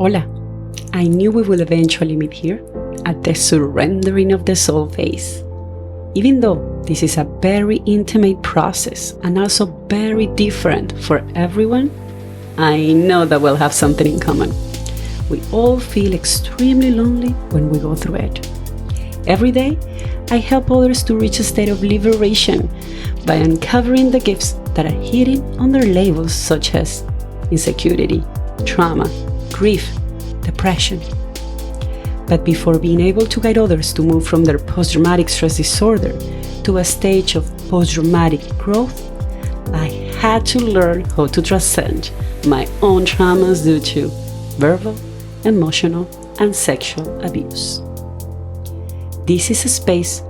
Hola, I knew we will eventually meet here at the surrendering of the soul phase. Even though this is a very intimate process and also very different for everyone, I know that we'll have something in common. We all feel extremely lonely when we go through it. Every day, I help others to reach a state of liberation by uncovering the gifts that are hidden under labels such as insecurity, trauma, grief, depression. But before being able to guide others to move from their post-traumatic stress disorder to a stage of post-traumatic growth, I had to learn how to transcend my own traumas due to verbal, emotional, and sexual abuse. This is a space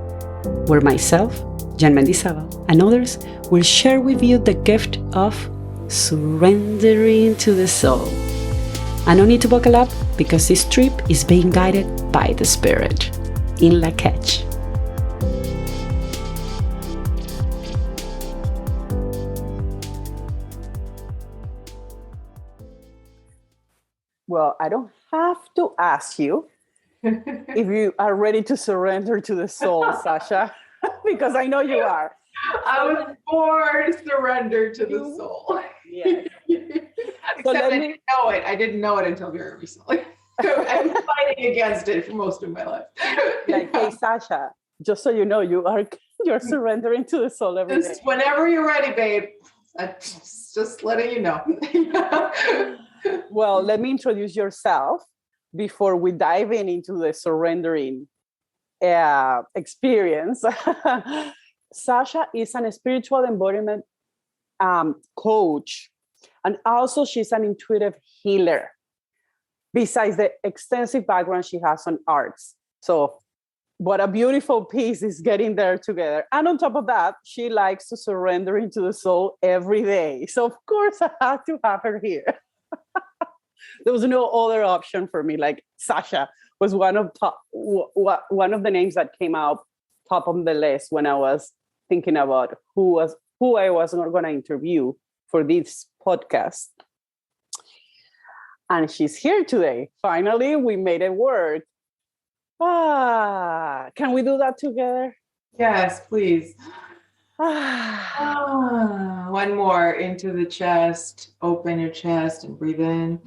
where myself, Jan Mendizábal, and others will share with you the gift of surrendering to the soul. And no need to buckle up because this trip is being guided by the spirit in La Catch. Well, I don't have to ask you if you are ready to surrender to the soul, Sasha, because I know you are. I was born to surrender to the soul. Yes. Except I didn't know it. I didn't know it until very recently. I've been fighting against it for most of my life. Like, hey, Sasha, just so you know, you're surrendering to the soul every day. Whenever you're ready, babe. Just letting you know. Well, let me introduce yourself before we dive into the surrendering experience. Sasha is an spiritual embodiment coach, and also she's an intuitive healer, besides the extensive background she has on arts. So what a beautiful piece is getting there together. And on top of that, she likes to surrender into the soul every day. So of course I had to have her here. There was no other option for me. Like Sasha was one of the names that came out top of the list when I was thinking about who I was not going to interview for this podcast. And she's here today. Finally, we made it work. Can we do that together? Yes, please. One more into the chest. Open your chest and breathe in.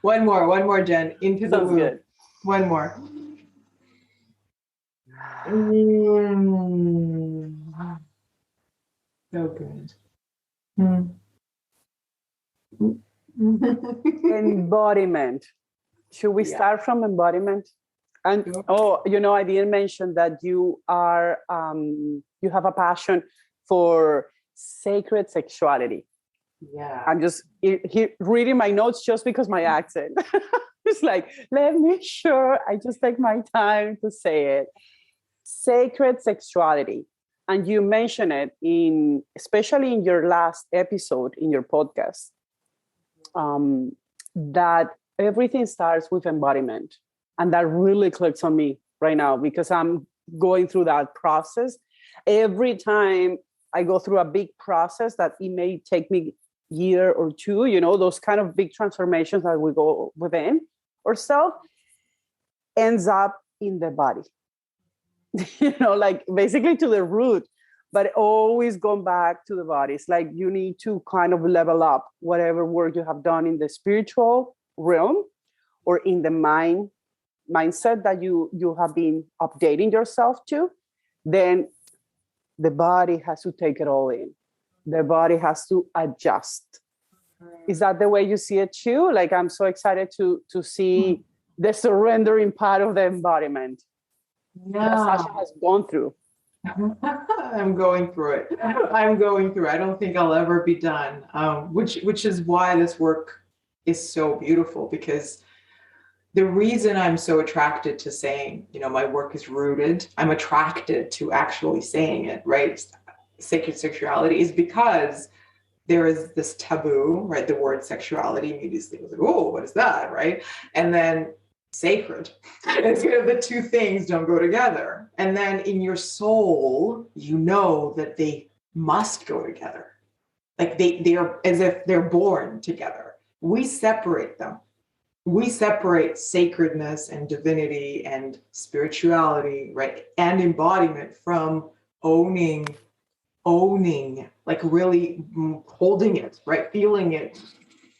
One more, Jen. Into the womb. Good. One more. So good. Embodiment. Should we start from embodiment? And I didn't mention that you are you have a passion for sacred sexuality. Yeah. I'm just reading my notes just because my accent. It's like, let me sure I just take my time to say it. Sacred sexuality. And you mention it especially in your last episode in your podcast, that everything starts with embodiment. And that really clicks on me right now because I'm going through that process. Every time I go through a big process that it may take me a year or two, those kind of big transformations that we go within ourselves, ends up in the body. Like basically to the root, but always going back to the body. It's like you need to kind of level up whatever work you have done in the spiritual realm or in the mindset that you have been updating yourself to. Then the body has to take it all in. The body has to adjust. Is that the way you see it too? Like, I'm so excited to see the surrendering part of the embodiment that Sasha has gone through. I'm going through it. I don't think I'll ever be done, which is why this work is so beautiful, because the reason I'm so attracted to saying, my work is rooted, I'm attracted to actually saying it, right? Sacred sexuality is because there is this taboo, right? The word sexuality immediately was like, oh, what is that, right? And then sacred. It's the two things don't go together. And then in your soul, that they must go together. Like they are as if they're born together. We separate them. We separate sacredness and divinity and spirituality, right? And embodiment from owning, like really holding it, right? Feeling it,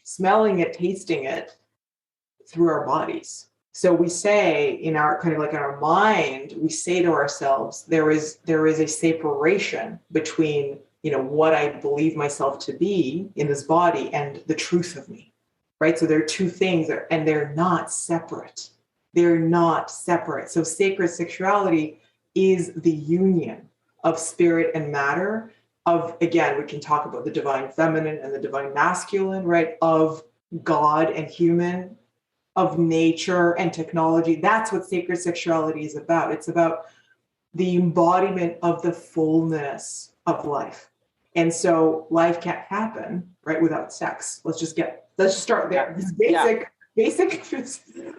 smelling it, tasting it through our bodies. So we say in our kind of like in our mind, we say to ourselves, there is a separation between, what I believe myself to be in this body and the truth of me, right? So there are two things and they're not separate. They're not separate. So sacred sexuality is the union of spirit and matter of, again, we can talk about the divine feminine and the divine masculine, right? Of God and human, of nature and technology. That's what sacred sexuality is about. It's about the embodiment of the fullness of life. And so life can't happen, right, without sex. Let's just start there. This basic,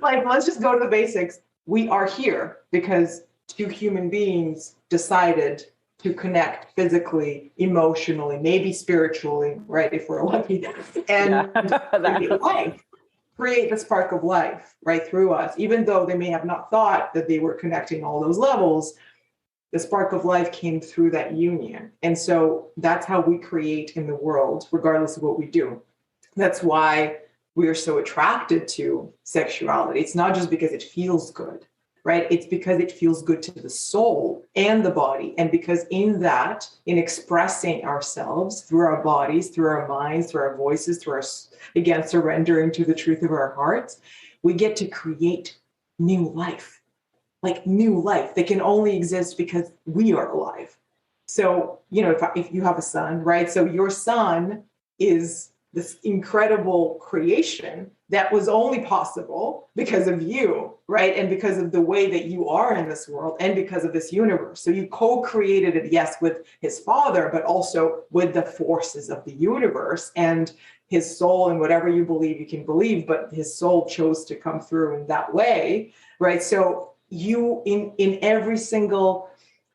like, let's just go to the basics. We are here because two human beings decided to connect physically, emotionally, maybe spiritually, right, if we're lucky, and create the spark of life right through us. Even though they may have not thought that they were connecting all those levels, the spark of life came through that union. And so that's how we create in the world, regardless of what we do. That's why we are so attracted to sexuality. It's not just because it feels good, right? It's because it feels good to the soul and the body. And because in expressing ourselves through our bodies, through our minds, through our voices, through our, again, surrendering to the truth of our hearts, we get to create new life, like new life that can only exist because we are alive. So, if you have a son, right? So your son is this incredible creation that was only possible because of you, right? And because of the way that you are in this world and because of this universe. So you co-created it, yes, with his father, but also with the forces of the universe and his soul and whatever you believe you can believe, but his soul chose to come through in that way, right? So you, in every single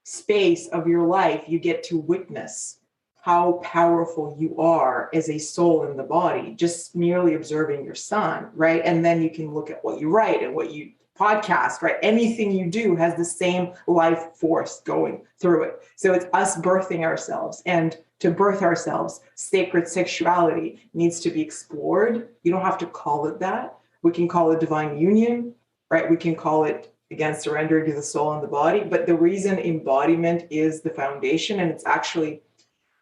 space of your life, you get to witness how powerful you are as a soul in the body, just merely observing your son, right? And then you can look at what you write and what you podcast, right? Anything you do has the same life force going through it. So it's us birthing ourselves. And to birth ourselves, sacred sexuality needs to be explored. You don't have to call it that. We can call it divine union, right? We can call it, again, surrender to the soul and the body. But the reason embodiment is the foundation, and it's actually,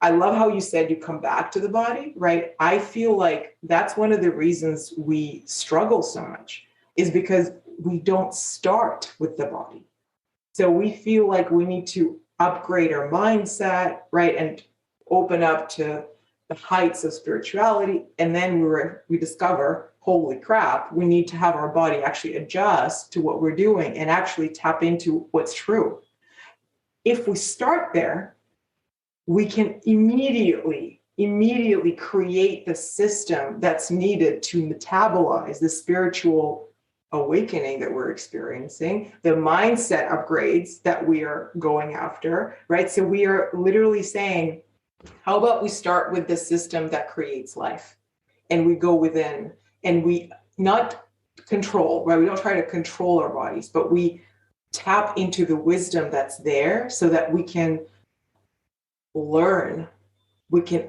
I love how you said you come back to the body, right? I feel like that's one of the reasons we struggle so much, is because we don't start with the body. So we feel like we need to upgrade our mindset, right? And open up to the heights of spirituality. And then we discover, holy crap, we need to have our body actually adjust to what we're doing and actually tap into what's true. If we start there, we can immediately create the system that's needed to metabolize the spiritual awakening that we're experiencing, the mindset upgrades that we are going after, right? So we are literally saying, how about we start with the system that creates life, and we go within, and we not control, right? We don't try to control our bodies, but we tap into the wisdom that's there so that we can learn, we can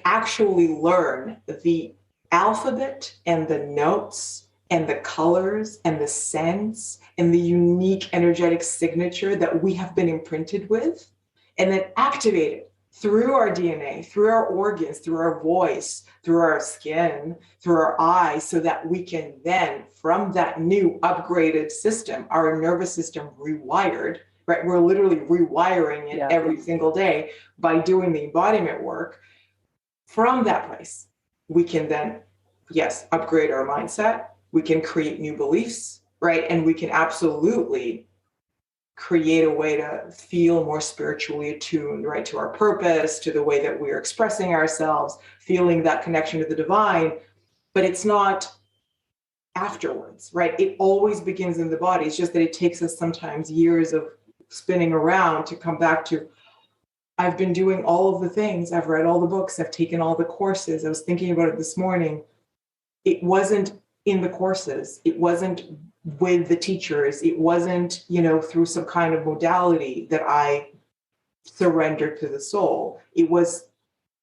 actually learn the alphabet and the notes and the colors and the scents and the unique energetic signature that we have been imprinted with, and then activate it through our DNA, through our organs, through our voice, through our skin, through our eyes, so that we can then, from that new upgraded system, our nervous system rewired, right? We're literally rewiring it every single day by doing the embodiment work. From that place, we can then, yes, upgrade our mindset. We can create new beliefs, right? And we can absolutely create a way to feel more spiritually attuned, right, to our purpose, to the way that we're expressing ourselves, feeling that connection to the divine. But it's not afterwards, right? It always begins in the body. It's just that it takes us sometimes years of spinning around to come back to, I've been doing all of the things. I've read all the books. I've taken all the courses. I was thinking about it this morning. It wasn't in the courses. It wasn't with the teachers. It wasn't, through some kind of modality that I surrendered to the soul. It was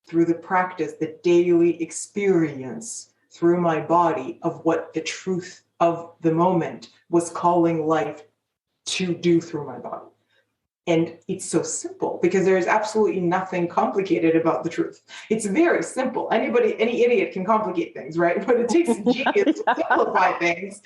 through the practice, the daily experience through my body of what the truth of the moment was calling life to do through my body. And it's so simple because there's absolutely nothing complicated about the truth. It's very simple. Any idiot can complicate things, right? But it takes a genius to simplify things.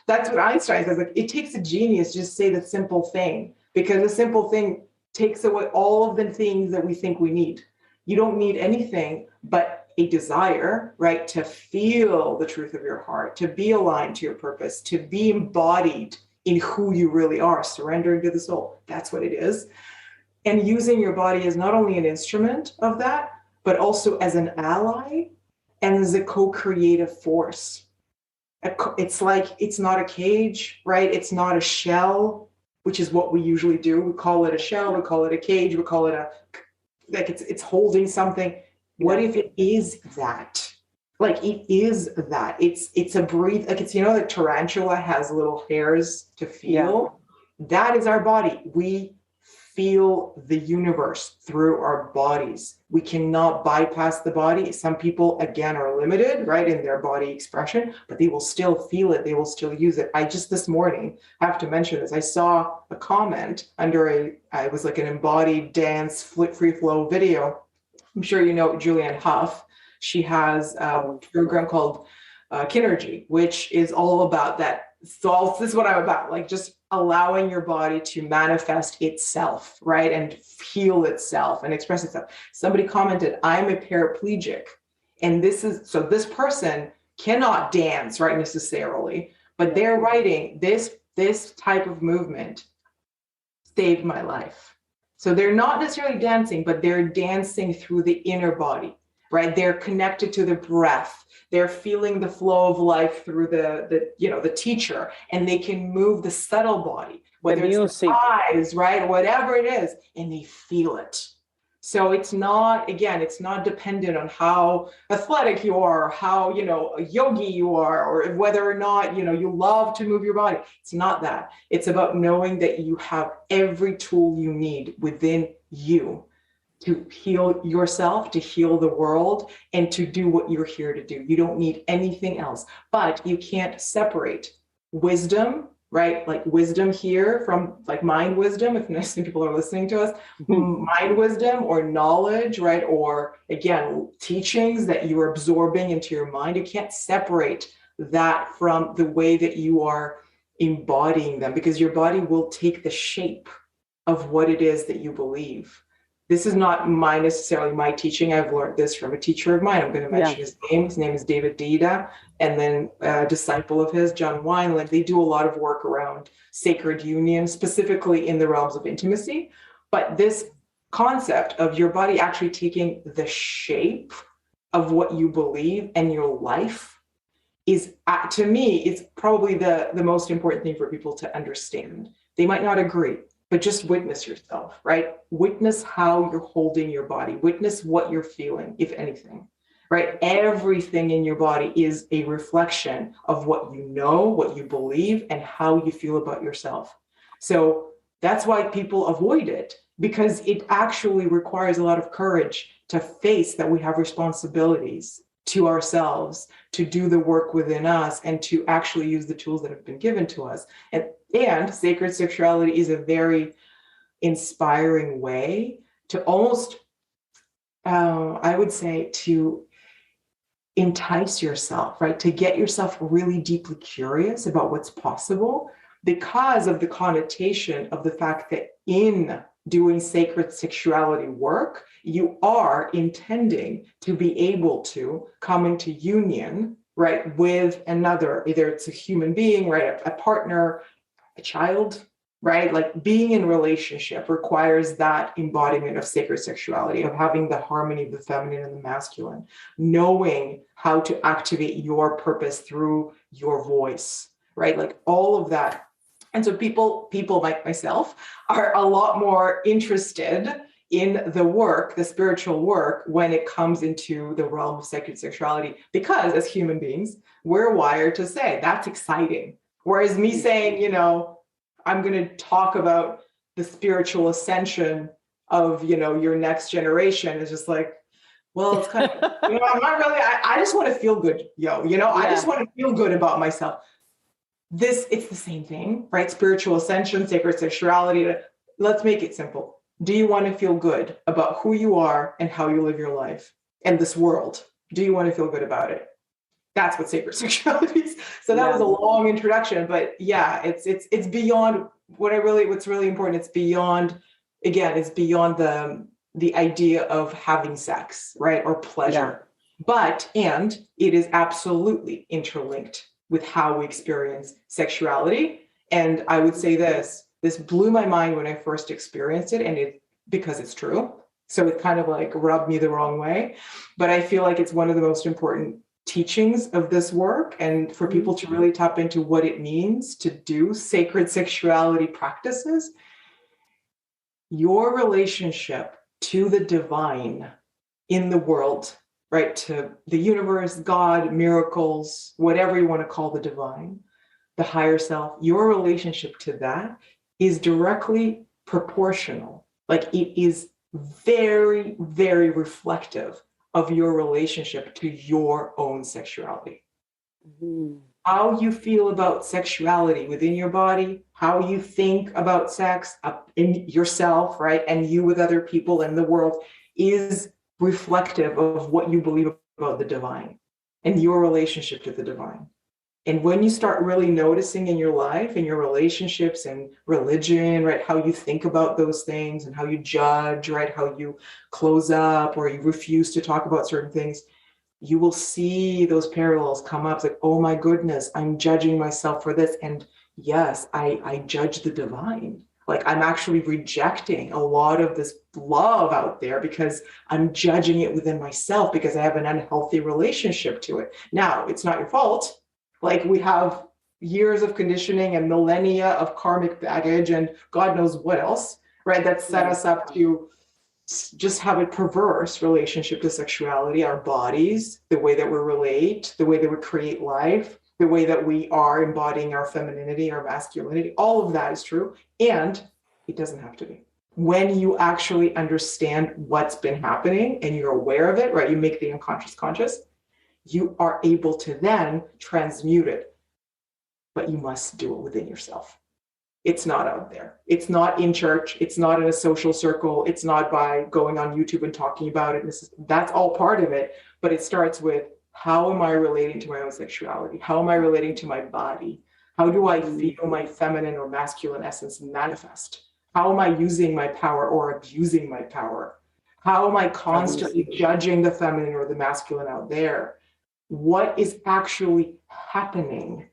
That's what Einstein says. Like, it takes a genius to just say the simple thing, because the simple thing takes away all of the things that we think we need. You don't need anything but a desire, right? To feel the truth of your heart, to be aligned to your purpose, to be embodied in who you really are, surrendering to the soul. That's what it is. And using your body as not only an instrument of that, but also as an ally and as a co-creative force. It's like, it's not a cage, right? It's not a shell, which is what we usually do. We call it a shell, we call it a cage, we call it it's holding something. What if it is that? Like, it is that. It's a breathe, like, it's, the tarantula has little hairs to feel. Yeah. That is our body. We feel the universe through our bodies. We cannot bypass the body. Some people, again, are limited, right, in their body expression, but they will still feel it. They will still use it. This morning, I have to mention this. I saw a comment under it was like an embodied dance free flow video. I'm sure you know Julianne Hough. She has a program called Kinergy, which is all about that. So this is what I'm about, like just allowing your body to manifest itself, right? And heal itself and express itself. Somebody commented, I'm a paraplegic. And this person cannot dance, right, necessarily, but they're writing this type of movement saved my life. So they're not necessarily dancing, but they're dancing through the inner body. Right? They're connected to the breath. They're feeling the flow of life through the teacher, and they can move the subtle body, whether it's the eyes, right? Whatever it is, and they feel it. So it's not dependent on how athletic you are, or how, a yogi you are, or whether or not, you love to move your body. It's not that. It's about knowing that you have every tool you need within you to heal yourself, to heal the world, and to do what you're here to do. You don't need anything else, but you can't separate wisdom, right? Like wisdom here from like mind wisdom, if some people are listening to us, mind wisdom or knowledge, right? Or again, teachings that you are absorbing into your mind. You can't separate that from the way that you are embodying them, because your body will take the shape of what it is that you believe. This is not necessarily my teaching. I've learned this from a teacher of mine. I'm going to mention his name. His name is David Dida. And then a disciple of his, John Wineland. They do a lot of work around sacred union, specifically in the realms of intimacy. But this concept of your body actually taking the shape of what you believe and your life is, to me, it's probably the most important thing for people to understand. They might not agree, but just witness yourself, right? Witness how you're holding your body. Witness what you're feeling, if anything, right? Everything in your body is a reflection of what you know, what you believe, and how you feel about yourself. So that's why people avoid it, because it actually requires a lot of courage to face that we have responsibilities to ourselves, to do the work within us, and to actually use the tools that have been given to us. And sacred sexuality is a very inspiring way to almost, I would say, to entice yourself, right? To get yourself really deeply curious about what's possible, because of the connotation of the fact that in doing sacred sexuality work, you are intending to be able to come into union, right, with another, either it's a human being, right, a partner, a child, right? Like being in relationship requires that embodiment of sacred sexuality, of having the harmony of the feminine and the masculine, knowing how to activate your purpose through your voice, right? Like all of that. And so people like myself are a lot more interested in the work, the spiritual work, when it comes into the realm of sacred sexuality, because as human beings, we're wired to say that's exciting. Whereas me saying, I'm going to talk about the spiritual ascension of, your next generation is just like, well, it's kind of, I'm not really, I just want to feel good, I just want to feel good about myself. It's the same thing, right? Spiritual ascension, sacred sexuality. Let's make it simple. Do you want to feel good about who you are and how you live your life and this world? Do you want to feel good about it? That's what sacred sexuality is. So that was a long introduction, but yeah, it's beyond what's really important. It's beyond, again, it's beyond the idea of having sex, right? Or pleasure. Yeah. And it is absolutely interlinked with how we experience sexuality. And I would say this blew my mind when I first experienced it, because it's true. So it kind of like rubbed me the wrong way. But I feel like it's one of the most important teachings of this work, and for people to really tap into what it means to do sacred sexuality practices. Your relationship to the divine in the world, right? To the universe, God, miracles, whatever you want to call the divine, the higher self, your relationship to that is directly proportional. Like it is very, very reflective of your relationship to your own sexuality. Mm-hmm. How you feel about sexuality within your body, how you think about sex in yourself, right? And you with other people in the world is reflective of what you believe about the divine and your relationship to the divine. And when you start really noticing in your life, in your relationships and religion, right, how you think about those things and how you judge, right, how you close up or you refuse to talk about certain things, you will see those parallels come up. It's like, oh my goodness, I'm judging myself for this. And yes, I judge the divine. Like I'm actually rejecting a lot of this love out there because I'm judging it within myself because I have an unhealthy relationship to it. Now, it's not your fault. Like we have years of conditioning and millennia of karmic baggage and God knows what else, right? That set us up to just have a perverse relationship to sexuality, our bodies, the way that we relate, the way that we create life, the way that we are embodying our femininity, our masculinity. All of that is true. And it doesn't have to be. When you actually understand what's been happening and you're aware of it, right? You make the unconscious conscious. You are able to then transmute it, but you must do it within yourself. It's not out there. It's not in church. It's not in a social circle. It's not by going on YouTube and talking about it. That's all part of it. But it starts with, how am I relating to my own sexuality? How am I relating to my body? How do I feel my feminine or masculine essence manifest? How am I using my power or abusing my power? How am I constantly judging the feminine or the masculine out there? What is actually happening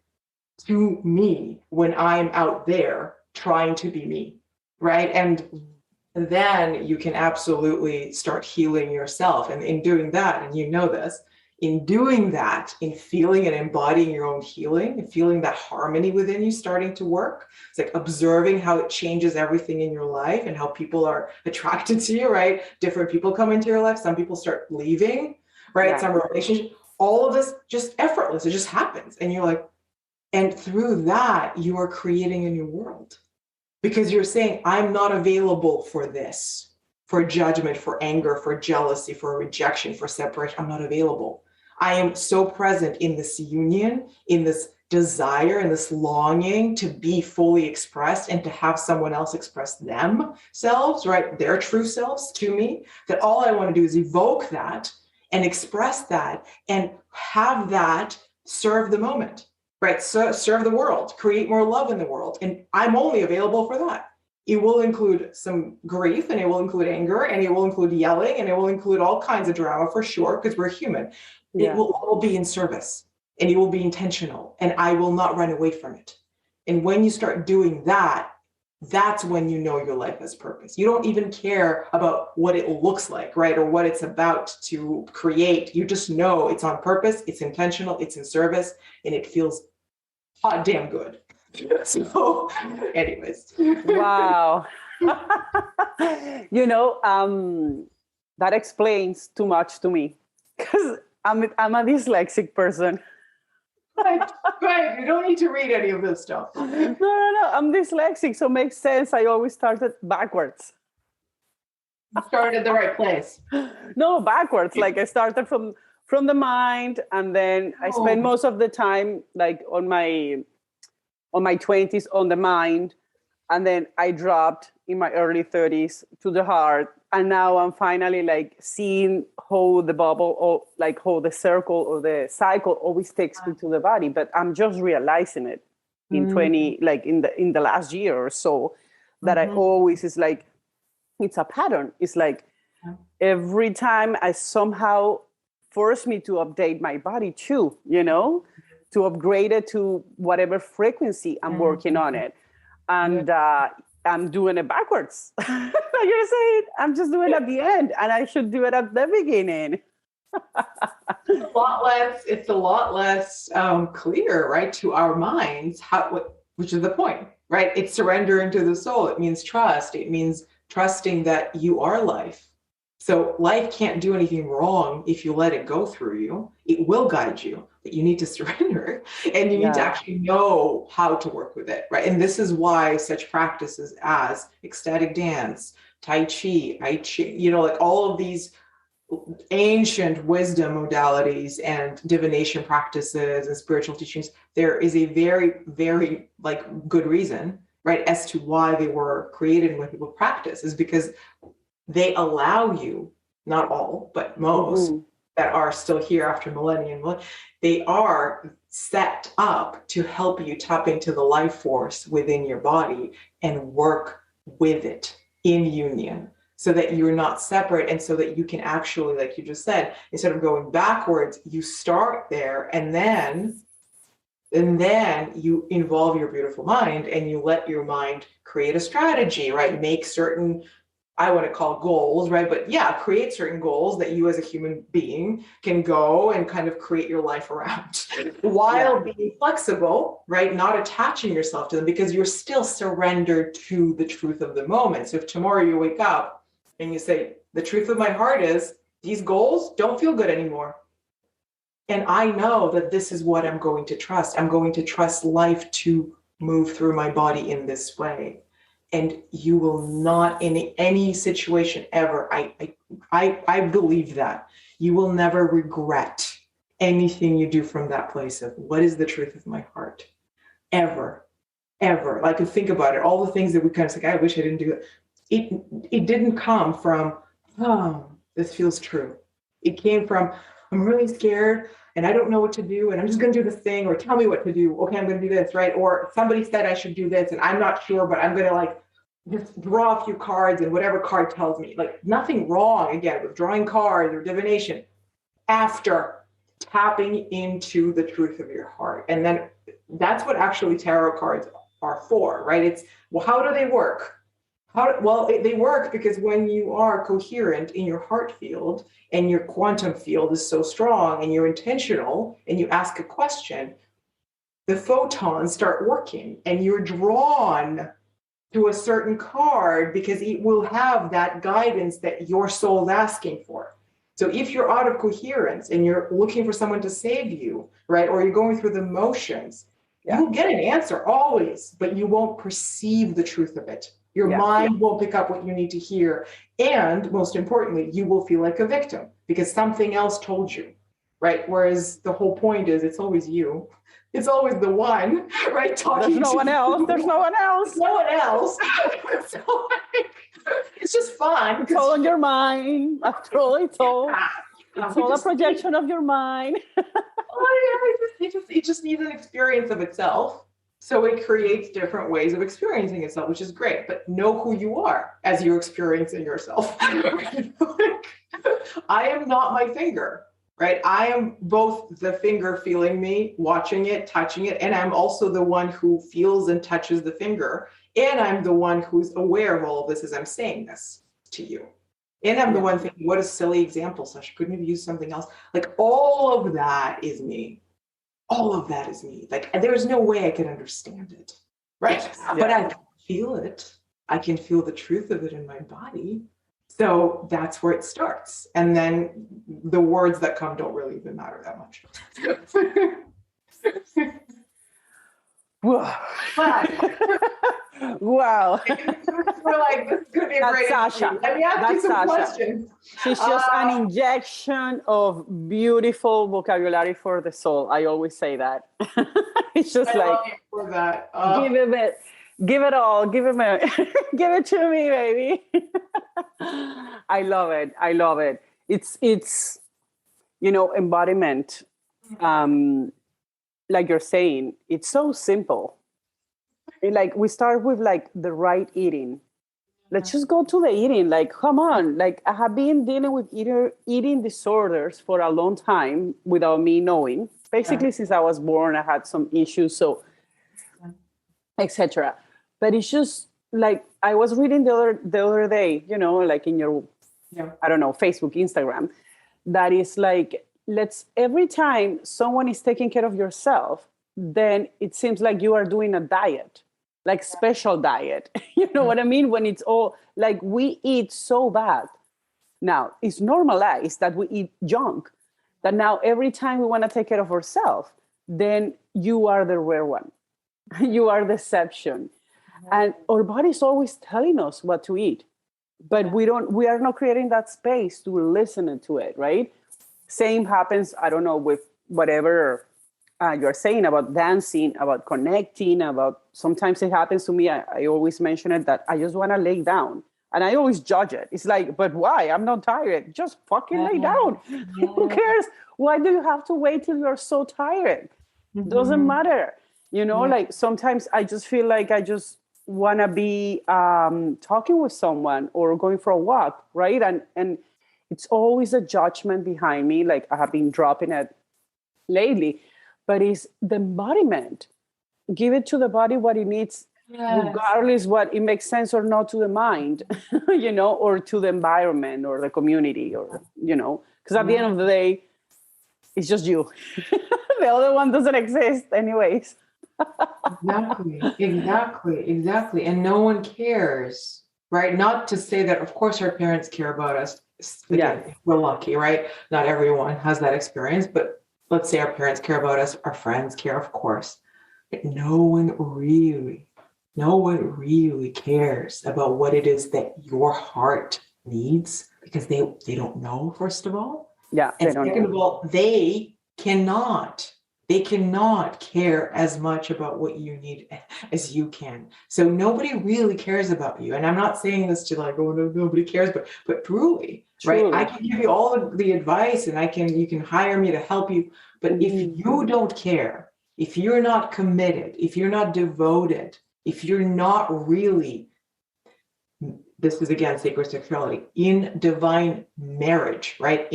to me when I'm out there trying to be me, right? And then you can absolutely start healing yourself. And in doing that, and you know this, in doing that, in feeling and embodying your own healing, and feeling that harmony within you starting to work, it's like observing how it changes everything in your life and how people are attracted to you, right? Different people come into your life. Some people start leaving, right? Yeah. Some relationships, all of this just effortless. It just happens. And you're like, and through that, you are creating a new world because you're saying, I'm not available for this, for judgment, for anger, for jealousy, for rejection, for separation. I'm not available. I am so present in this union, in this desire, and this longing to be fully expressed and to have someone else express themselves, right? Their true selves to me, that all I want to do is evoke that and express that and have that serve the moment. Right, so serve the world, create more love in the world. And I'm only available for that. It will include some grief, and it will include anger, and it will include yelling, and it will include all kinds of drama for sure, because we're human. Yeah. It will all be in service, and it will be intentional, and I will not run away from it. And when you start doing that, that's when you know your life has purpose. You don't even care about what it looks like, right? Or what it's about to create. You just know it's on purpose, it's intentional, it's in service, and it feels hot damn good. So anyways. Wow. You know, that explains too much to me because I'm a dyslexic person. Right. You don't need to read any of this stuff. No. I'm dyslexic, so it makes sense. I always started backwards. You started at the right place. No, backwards. Like I started from the mind, and then I spent most of the time like on my 20s on the mind, and then I dropped in my early 30s to the heart, and now I'm finally like seeing how the bubble, or like how the circle or the cycle always takes me to the body. But I'm just realizing it in 20, like in the last year or so, that I always is like, it's a pattern. It's like every time I somehow force me to update my body too, you know, to upgrade it to whatever frequency I'm working on it. And I'm doing it backwards. You're saying I'm just doing it at the end, and I should do it at the beginning. It's a lot less clear, right, to our minds, which is the point, right? It's surrendering to the soul. It means trust. It means trusting that you are life. So life can't do anything wrong if you let it go through you. It will guide you, but you need to surrender, and you need to actually know how to work with it, right? And this is why such practices as ecstatic dance, Tai Chi, you know, like all of these ancient wisdom modalities and divination practices and spiritual teachings, there is a very, very like good reason, right, as to why they were created and what people practice, is because they allow you, not all, but most that are still here after millennium, they are set up to help you tap into the life force within your body and work with it in union, so that you're not separate, and so that you can actually, like you just said, instead of going backwards, you start there, and then you involve your beautiful mind, and you let your mind create a strategy, right? Make certain, I want to call goals, right? But yeah, create certain goals that you as a human being can go and kind of create your life around while being flexible, right? Not attaching yourself to them, because you're still surrendered to the truth of the moment. So if tomorrow you wake up and you say, the truth of my heart is these goals don't feel good anymore, and I know that this is what I'm going to trust. I'm going to trust life to move through my body in this way. And you will not, in any situation ever, I believe that you will never regret anything you do from that place of what is the truth of my heart, ever. Like, think about it, all the things that we kind of say, I wish I didn't do that. It didn't come from, oh, this feels true. It came from, I'm really scared and I don't know what to do, and I'm just going to do this thing, or tell me what to do. Okay, I'm going to do this, right? Or somebody said I should do this and I'm not sure, but I'm going to like just draw a few cards, and whatever card tells me. Like, nothing wrong, again, with drawing cards or divination, after tapping into the truth of your heart. And then that's what actually tarot cards are for, right? It's, well, how do they work? They work because when you are coherent in your heart field, and your quantum field is so strong, and you're intentional, and you ask a question, the photons start working, and you're drawn to a certain card because it will have that guidance that your soul is asking for. So if you're out of coherence and you're looking for someone to save you, right, or you're going through the motions, you'll get an answer always, but you won't perceive the truth of it. Your mind won't pick up what you need to hear. And most importantly, you will feel like a victim because something else told you, right? Whereas the whole point is, it's always you. It's always the one, right? There's no one else. There's no one else. No one else. So, it's just fun. It's all in your mind. After all, it's all a projection of your mind. It just needs an experience of itself. So it creates different ways of experiencing itself, which is great. But know who you are as you're experiencing yourself. I am not my finger, right? I am both the finger feeling me, watching it, touching it, and I'm also the one who feels and touches the finger. And I'm the one who's aware of all of this as I'm saying this to you. And I'm the one thinking, what a silly example, Sasha. Couldn't have used something else? Like, all of that is me. All of that is me. Like, there's no way I could understand it, right? Yeah. But I feel it. I can feel the truth of it in my body. So that's where it starts. And then the words that come don't really even matter that much. Wow. Wow. We're like, this is going to be a That's great Sasha. interview. Let me ask you some questions. She's just an injection of beautiful vocabulary for the soul. I always say that. It's just I like, love you for that. give it all, give it to me, baby. I love it. It's embodiment. Like you're saying, it's so simple. Like we start with like the right eating. Let's just go to the eating. Like, come on. Like I have been dealing with eating disorders for a long time without me knowing. Basically, since I was born, I had some issues, so etc. But it's just like I was reading the other day, like in your, I don't know, Facebook, Instagram, that is like, every time someone is taking care of yourself, then it seems like you are doing a diet, like special diet. You know what I mean? When it's all like we eat so bad. Now it's normalized that we eat junk, that now every time we want to take care of ourselves, then you are the rare one. You are the exception. And our body is always telling us what to eat, but we are not creating that space to listen to it, right? Same happens, I don't know, with whatever you're saying about dancing, about connecting, about sometimes it happens to me. I always mention it that I just want to lay down and I always judge it. It's like, but why? I'm not tired. Just fucking lay down. Who cares? Why do you have to wait till you're so tired? Doesn't matter. Like sometimes I just feel like I just want to be talking with someone or going for a walk, right? And it's always a judgment behind me. Like I have been dropping it lately, but it's the embodiment. Give it to the body what it needs, regardless what it makes sense or not to the mind, or to the environment or the community, or, because at the end of the day, it's just you. The other one doesn't exist anyways. Exactly. And no one cares, right? Not to say that, of course, our parents care about us. Again, we're lucky, right? Not everyone has that experience, but let's say our parents care about us, our friends care, of course, but no one really cares about what it is that your heart needs, because they don't know, first of all. Yeah. And second of all, they cannot care as much about what you need as you can. So nobody really cares about you. And I'm not saying this to like, oh, no, nobody cares, but truly, right? I can give you all of the advice and you can hire me to help you. But if you don't care, if you're not committed, if you're not devoted, if you're not really, this is again, sacred sexuality, in divine marriage, right?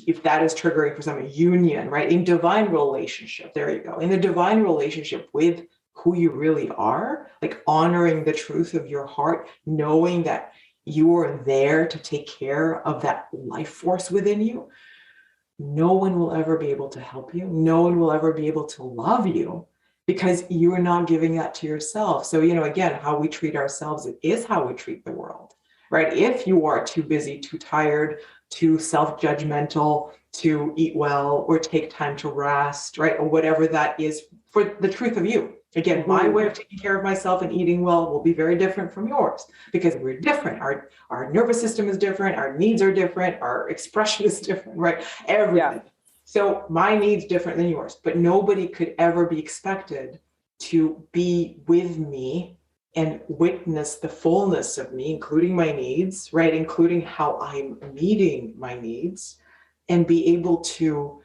If that is triggering for some union, right? In divine relationship, there you go. In the divine relationship with who you really are, like honoring the truth of your heart, knowing that you are there to take care of that life force within you, no one will ever be able to help you. No one will ever be able to love you because you are not giving that to yourself. So, again, how we treat ourselves is how we treat the world, right? If you are too busy, too tired, too self-judgmental to eat well or take time to rest, right? Or whatever that is for the truth of you. Again, my way of taking care of myself and eating well will be very different from yours because we're different. Our nervous system is different. Our needs are different. Our expression is different, right? Everything. Yeah. So my needs different than yours, but nobody could ever be expected to be with me and witness the fullness of me, including my needs, right? Including how I'm meeting my needs, and be able to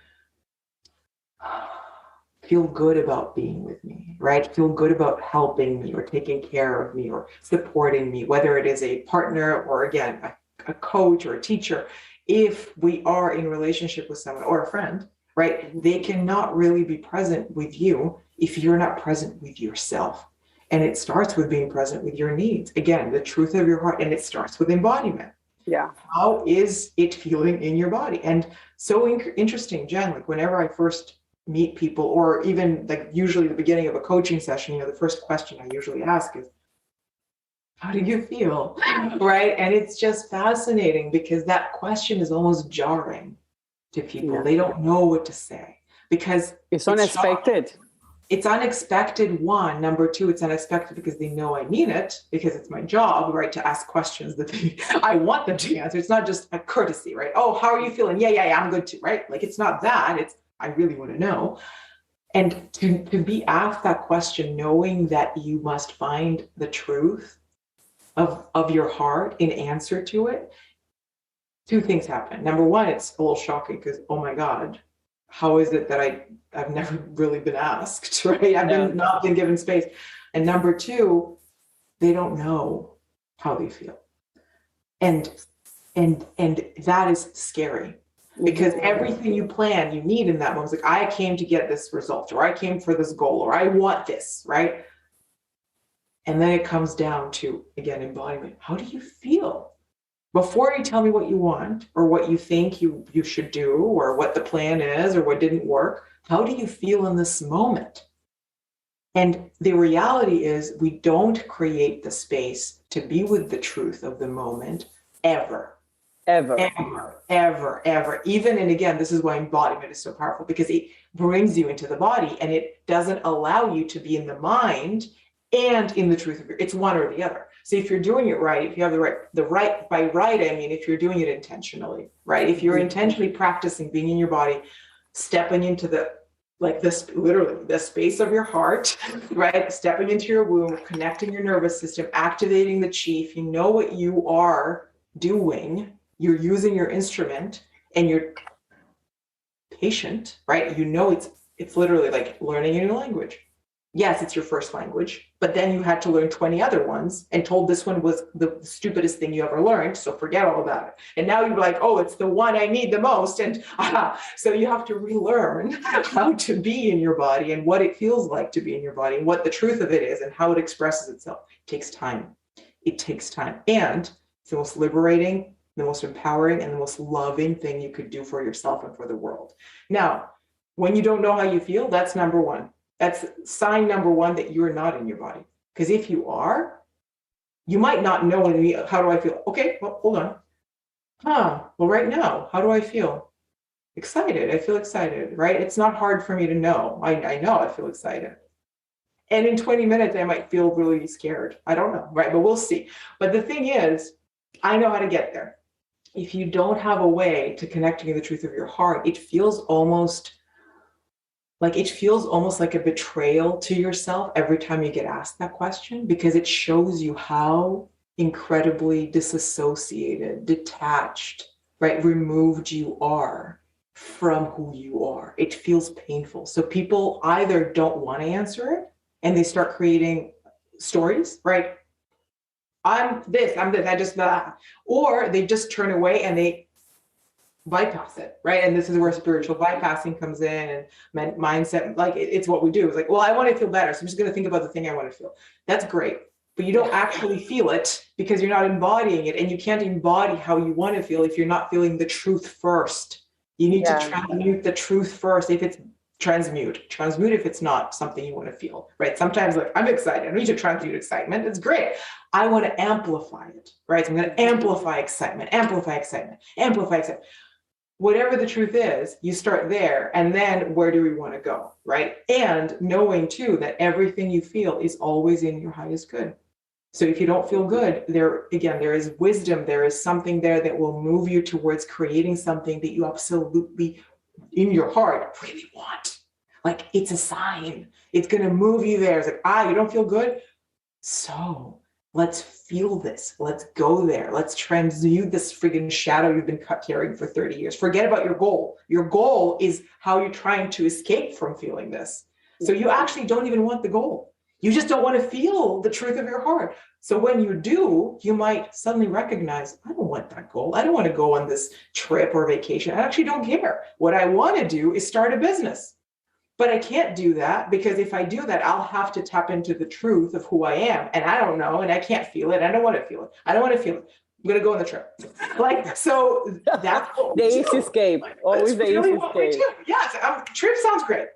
feel good about being with me, right? Feel good about helping me or taking care of me or supporting me, whether it is a partner or, again, a coach or a teacher. If we are in relationship with someone or a friend, right? They cannot really be present with you if you're not present with yourself. And it starts with being present with your needs. Again, the truth of your heart, and it starts with embodiment. Yeah. How is it feeling in your body? And so interesting, Jen, like whenever I first meet people, or even like usually the beginning of a coaching session, the first question I usually ask is, How do you feel? Right? And it's just fascinating because that question is almost jarring to people. Yeah. They don't know what to say because It's unexpected. shocking. It's unexpected, one. Number two, it's unexpected because they know I mean it, because it's my job, right, to ask questions that I want them to answer. It's not just a courtesy, right? Oh, how are you feeling? Yeah, I'm good too, right? Like, it's not that. It's, I really want to know. And to be asked that question, knowing that you must find the truth of your heart in answer to it, two things happen. Number one, it's a little shocking because, oh my God, how is it that I've never really been asked, right? I've not been given space. And number two, they don't know how they feel. And that is scary because everything you plan, you need in that moment. It's like, I came to get this result, or I came for this goal, or I want this, right? And then it comes down to, again, embodiment. How do you feel? Before you tell me what you want or what you think you should do or what the plan is or what didn't work, how do you feel in this moment? And the reality is we don't create the space to be with the truth of the moment ever. Even, and again, this is why embodiment is so powerful, because it brings you into the body and it doesn't allow you to be in the mind and in the truth of it's one or the other. So if you're doing it right, if you have the right, by right, I mean, if you're doing it intentionally, right? If you're intentionally practicing being in your body, stepping into literally the space of your heart, right? Stepping into your womb, connecting your nervous system, activating the chi. If you know what you are doing, you're using your instrument and you're patient, right? You know, it's literally like learning a new language. Yes, it's your first language, but then you had to learn 20 other ones and told this one was the stupidest thing you ever learned. So forget all about it. And now you're like, oh, it's the one I need the most. And so you have to relearn how to be in your body and what it feels like to be in your body and what the truth of it is and how it expresses itself. It takes time. It takes time. And it's the most liberating, the most empowering, and the most loving thing you could do for yourself and for the world. Now, when you don't know how you feel, that's number one. That's sign number one that you're not in your body. Because if you are, you might not know, how do I feel? Okay, well, hold on. Well, right now, how do I feel? Excited. I feel excited, right? It's not hard for me to know. I know I feel excited. And in 20 minutes, I might feel really scared. I don't know, right? But we'll see. But the thing is, I know how to get there. If you don't have a way to connecting to the truth of your heart, it feels almost like a betrayal to yourself every time you get asked that question, because it shows you how incredibly disassociated, detached, right, removed you are from who you are. It feels painful. So people either don't want to answer it and they start creating stories, right? I'm this, I just, or they just turn away and they bypass it, right? And this is where spiritual bypassing comes in, and mindset, like it's what we do. It's like, well, I want to feel better, so I'm just going to think about the thing I want to feel. That's great, but you don't actually feel it because you're not embodying it, and you can't embody how you want to feel if you're not feeling the truth first. You need to transmute the truth first. If it's transmute if it's not something you want to feel, right? Sometimes, like, I'm excited, I need to transmute excitement. It's great. I want to amplify it, right? So I'm going to amplify excitement. Whatever the truth is, you start there, and then where do we want to go, right? And knowing too that everything you feel is always in your highest good. So if you don't feel good, there is wisdom, there is something there that will move you towards creating something that you absolutely, in your heart, really want. Like, it's a sign. It's going to move you there. It's like, you don't feel good? So let's feel this. Let's go there. Let's transmute this friggin' shadow you've been carrying for 30 years. Forget about your goal. Your goal is how you're trying to escape from feeling this. So you actually don't even want the goal. You just don't want to feel the truth of your heart. So when you do, you might suddenly recognize, I don't want that goal. I don't want to go on this trip or vacation. I actually don't care. What I want to do is start a business. But I can't do that because if I do that, I'll have to tap into the truth of who I am. And I don't know, and I can't feel it. I don't want to feel it. I'm going to go on the trip. Like, so that's what the easy escape. Always the easy escape. Yes, trip sounds great.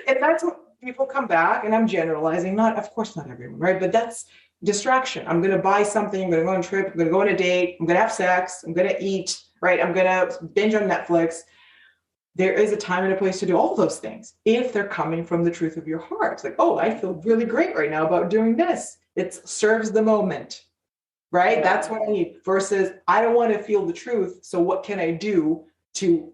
And that's what people come back, and I'm generalizing, of course not everyone, right? But that's distraction. I'm going to buy something. I'm going to go on a trip. I'm going to go on a date. I'm going to have sex. I'm going to eat, right? I'm going to binge on Netflix. There is a time and a place to do all those things if they're coming from the truth of your heart. It's like, oh, I feel really great right now about doing this. It serves the moment, right? Yeah. That's what I need versus I don't want to feel the truth. So what can I do to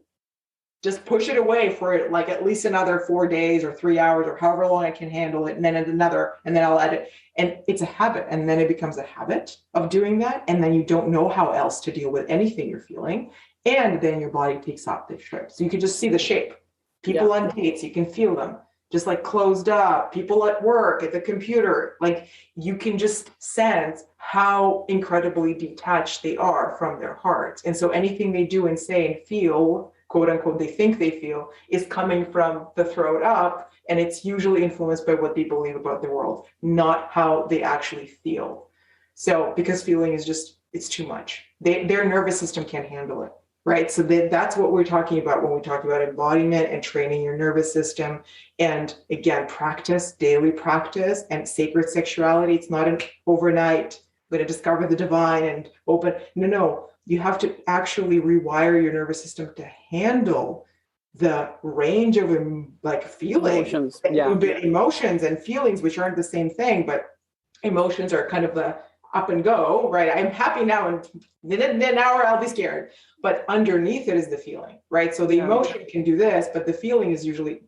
just push it away for like at least another 4 days or 3 hours or however long I can handle it. And then another, and then I'll add it. And it's a habit. And then it becomes a habit of doing that. And then you don't know how else to deal with anything you're feeling. And then your body takes off the trip. So you can just see the shape. People on dates, you can feel them just like closed up. People at work, at the computer, like you can just sense how incredibly detached they are from their hearts. And so anything they do and say and feel, quote unquote, they think they feel is coming from the throat up. And it's usually influenced by what they believe about the world, not how they actually feel. So because feeling is just, it's too much. Their nervous system can't handle it. Right. So that's what we're talking about when we talk about embodiment and training your nervous system. And again, practice, daily practice and sacred sexuality. It's not an overnight, I'm going to discover the divine and open. No, you have to actually rewire your nervous system to handle the range of like feelings, emotions and feelings, which aren't the same thing, but emotions are kind of the up and go, right? I'm happy now and in an hour I'll be scared, but underneath it is the feeling, right? So the emotion can do this, but the feeling is usually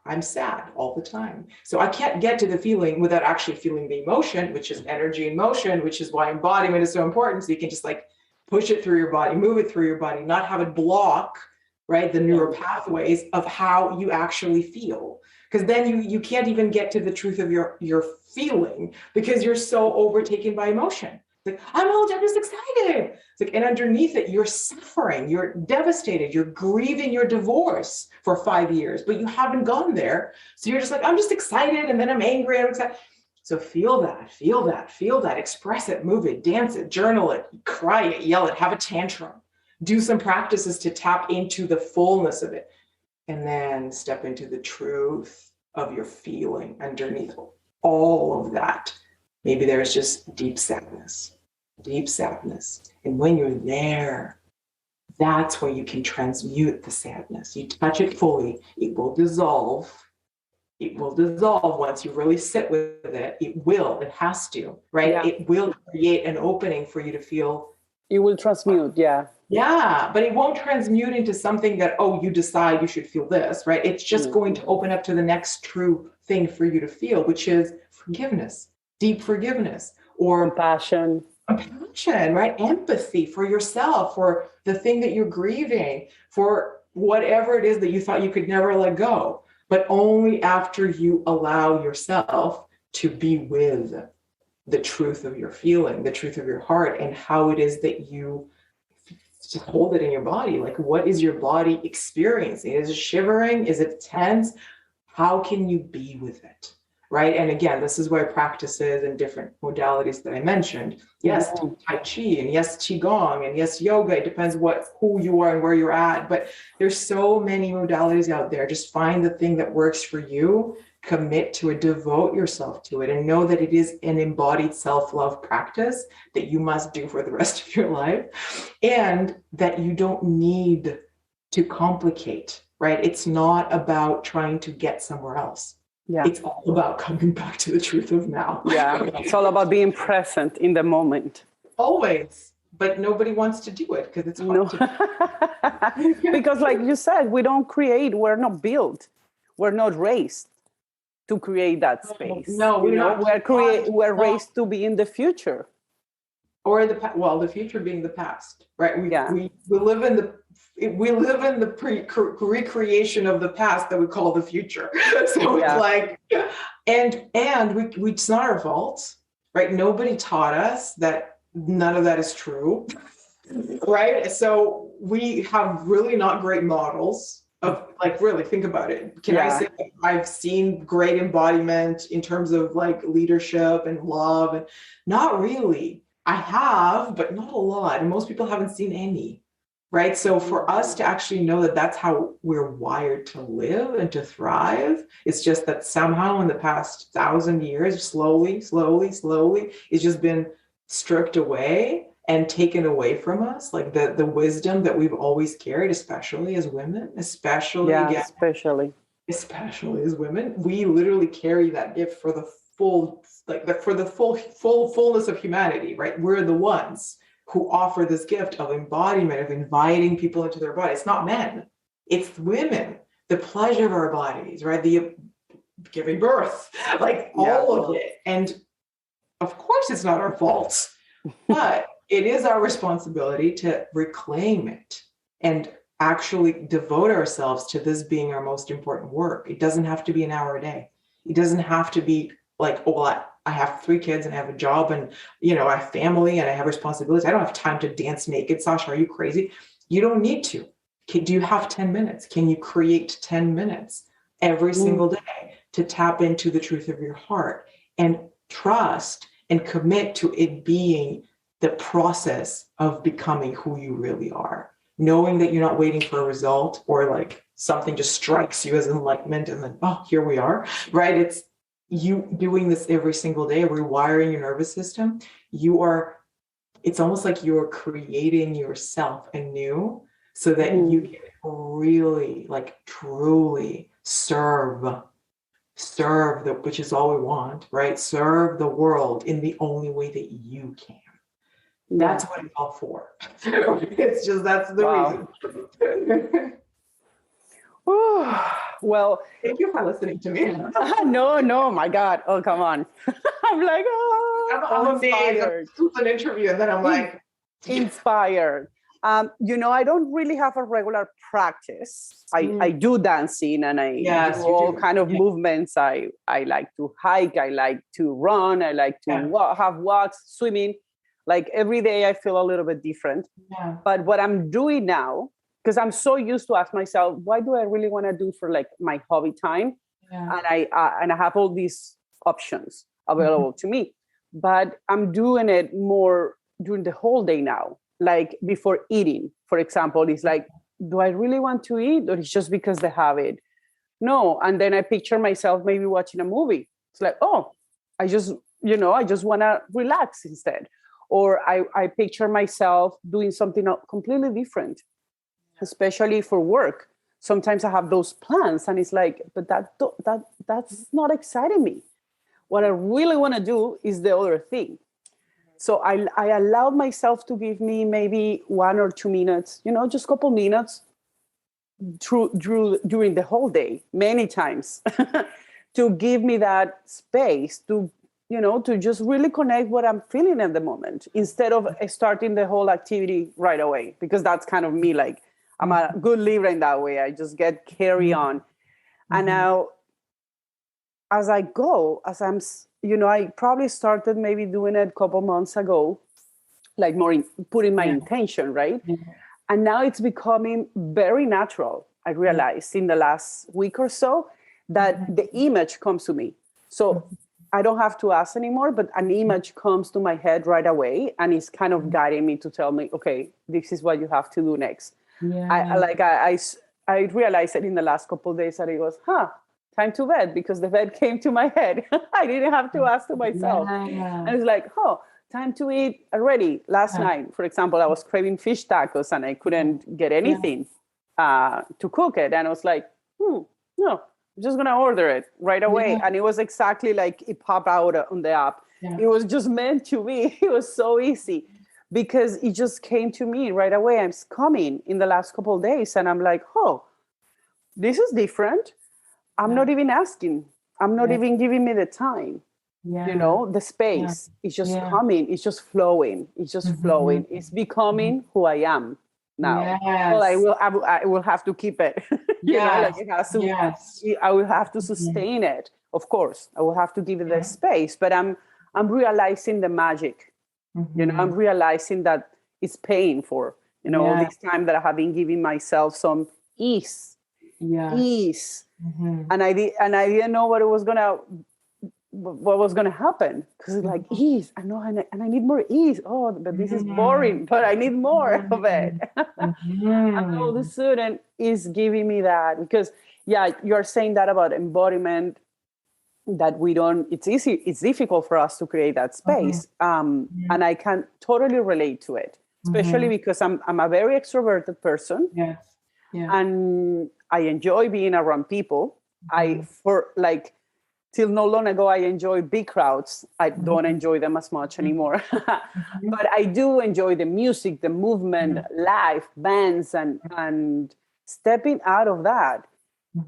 I'm sad all the time. So I can't get to the feeling without actually feeling the emotion, which is energy in motion, which is why embodiment is so important. So you can just like push it through your body, move it through your body, not have it block, right? The neural pathways of how you actually feel. Because then you can't even get to the truth of your feeling because you're so overtaken by emotion. It's like, I'm just excited. It's like, and underneath it, you're suffering, you're devastated, you're grieving your divorce for 5 years, but you haven't gone there. So you're just like, I'm just excited. And then I'm angry. I'm excited. So feel that, express it, move it, dance it, journal it, cry it, yell it, have a tantrum, do some practices to tap into the fullness of it. And then step into the truth of your feeling underneath all of that. Maybe there's just deep sadness. And when you're there, that's where you can transmute the sadness. You touch it fully, it will dissolve. It will dissolve once you really sit with it. It has to, right? Yeah. It will create an opening for you to feel. It will transmute, yeah. Yeah, but it won't transmute into something that, you decide you should feel this, right? It's just going to open up to the next true thing for you to feel, which is forgiveness, deep forgiveness, or compassion, right? Empathy for yourself, for the thing that you're grieving, for whatever it is that you thought you could never let go, but only after you allow yourself to be with the truth of your feeling, the truth of your heart, and how it is that you just hold it in your body. Like, what is your body experiencing? Is it shivering? Is it tense? How can you be with it? Right. And again, this is where practices and different modalities that I mentioned. Yes, Tai Chi, and yes, Qigong, and yes, yoga. It depends who you are and where you're at. But there's so many modalities out there. Just find the thing that works for you. Commit to it, devote yourself to it, and know that it is an embodied self-love practice that you must do for the rest of your life, and that you don't need to complicate, right? It's not about trying to get somewhere else. Yeah. It's all about coming back to the truth of now. Yeah, it's all about being present in the moment. Always. But nobody wants to do it because it's hard to do. Because like you said, we don't create, we're not built, we're not raised to create that space. No, we're raised to be in the future, or the future being the past, right? We live in the recreation of the past that we call the future. So it's like, and it's not our fault, right? Nobody taught us that none of that is true, right? So we have really not great models of, like, really think about it. I say I've seen great embodiment in terms of like leadership and love? And not really. I have, but not a lot. And most people haven't seen any. right? So for us to actually know that that's how we're wired to live and to thrive, it's just that somehow in the past 1,000 years, slowly, it's just been stripped away and taken away from us, like the wisdom that we've always carried, especially as women, especially as women. We literally carry that gift for the full, fullness of humanity, right? We're the ones who offer this gift of embodiment, of inviting people into their body. It's not men, it's women. The pleasure of our bodies, right? The giving birth, all of it. And of course, it's not our fault, but it is our responsibility to reclaim it and actually devote ourselves to this being our most important work. It doesn't have to be an hour a day. It doesn't have to be like, oh, well, I have 3 kids and I have a job and, I have family and I have responsibilities. I don't have time to dance naked. Sasha, are you crazy? You don't need to. Do you have 10 minutes? Can you create 10 minutes every single day to tap into the truth of your heart and trust and commit to it being the process of becoming who you really are? Knowing that you're not waiting for a result or like something just strikes you as enlightenment and then, oh, here we are, right? It's you doing this every single day, rewiring your nervous system. It's almost like you're creating yourself anew so that you can really, truly serve which is all we want, right? Serve the world in the only way that you can. That's what it's all for. It's just, that's the reason. Well, thank you for listening to me. No, my God. Oh, come on. I'm like, I'm amazed. It's an interview, and then I'm like, inspired. I don't really have a regular practice. I do dancing and I do all kind of movements. I like to hike. I like to run. I like to have walks, swimming. Like every day I feel a little bit different. Yeah. But what I'm doing now, because I'm so used to ask myself, why do I really want to do for like my hobby time? Yeah. And I have all these options available to me, but I'm doing it more during the whole day now. Like before eating, for example, it's like, do I really want to eat, or it's just because they have it? No. And then I picture myself maybe watching a movie. It's like, oh, I just want to relax instead. Or I picture myself doing something completely different, especially for work. Sometimes I have those plans and it's like, but that's not exciting me. What I really want to do is the other thing. So I allowed myself to give me maybe 1 or 2 minutes, just a couple minutes during the whole day, many times, to give me that space to just really connect what I'm feeling at the moment instead of starting the whole activity right away, because that's kind of me. Like I'm a good Libra in that way. I just get carry on. And now as I go, I probably started maybe doing it a couple months ago, like more putting my intention, right? And now it's becoming very natural. I realized in the last week or so that the image comes to me. So I don't have to ask anymore, but an image comes to my head right away, and it's kind of guiding me to tell me, okay, this is what you have to do next. Yeah. I realized that in the last couple of days that it was, time to bed, because the bed came to my head. I didn't have to ask to myself. Yeah. And it's like, time to eat already. Last night, for example, I was craving fish tacos and I couldn't get anything to cook it. And I was like, no, I'm just going to order it right away. And it was exactly like it popped out on the app. Yeah. It was just meant to be. It was so easy because it just came to me right away. I'm coming in the last couple of days and I'm like, this is different. I'm not even asking. I'm not even giving me the time. Yeah. The space is just coming. It's just flowing. It's just flowing. It's becoming who I am now. Yes. Well, I will have to keep it. It has to. I will have to sustain it. Of course, I will have to give it the space. But I'm realizing the magic. I'm realizing that it's paying for. All this time that I have been giving myself some ease. Yeah. Ease. And I didn't know what it was gonna what was going to happen, because it's like ease. I know, and I need more ease. Oh, but this is boring, but I need more of it. And all of a sudden is giving me that, because you're saying that about embodiment, that we don't, it's difficult for us to create that space. And I can totally relate to it, especially because I'm a very extroverted person. Yes. Yeah. And I enjoy being around people. Till not long ago, I enjoy big crowds. I don't enjoy them as much anymore. But I do enjoy the music, the movement, live bands, and stepping out of that.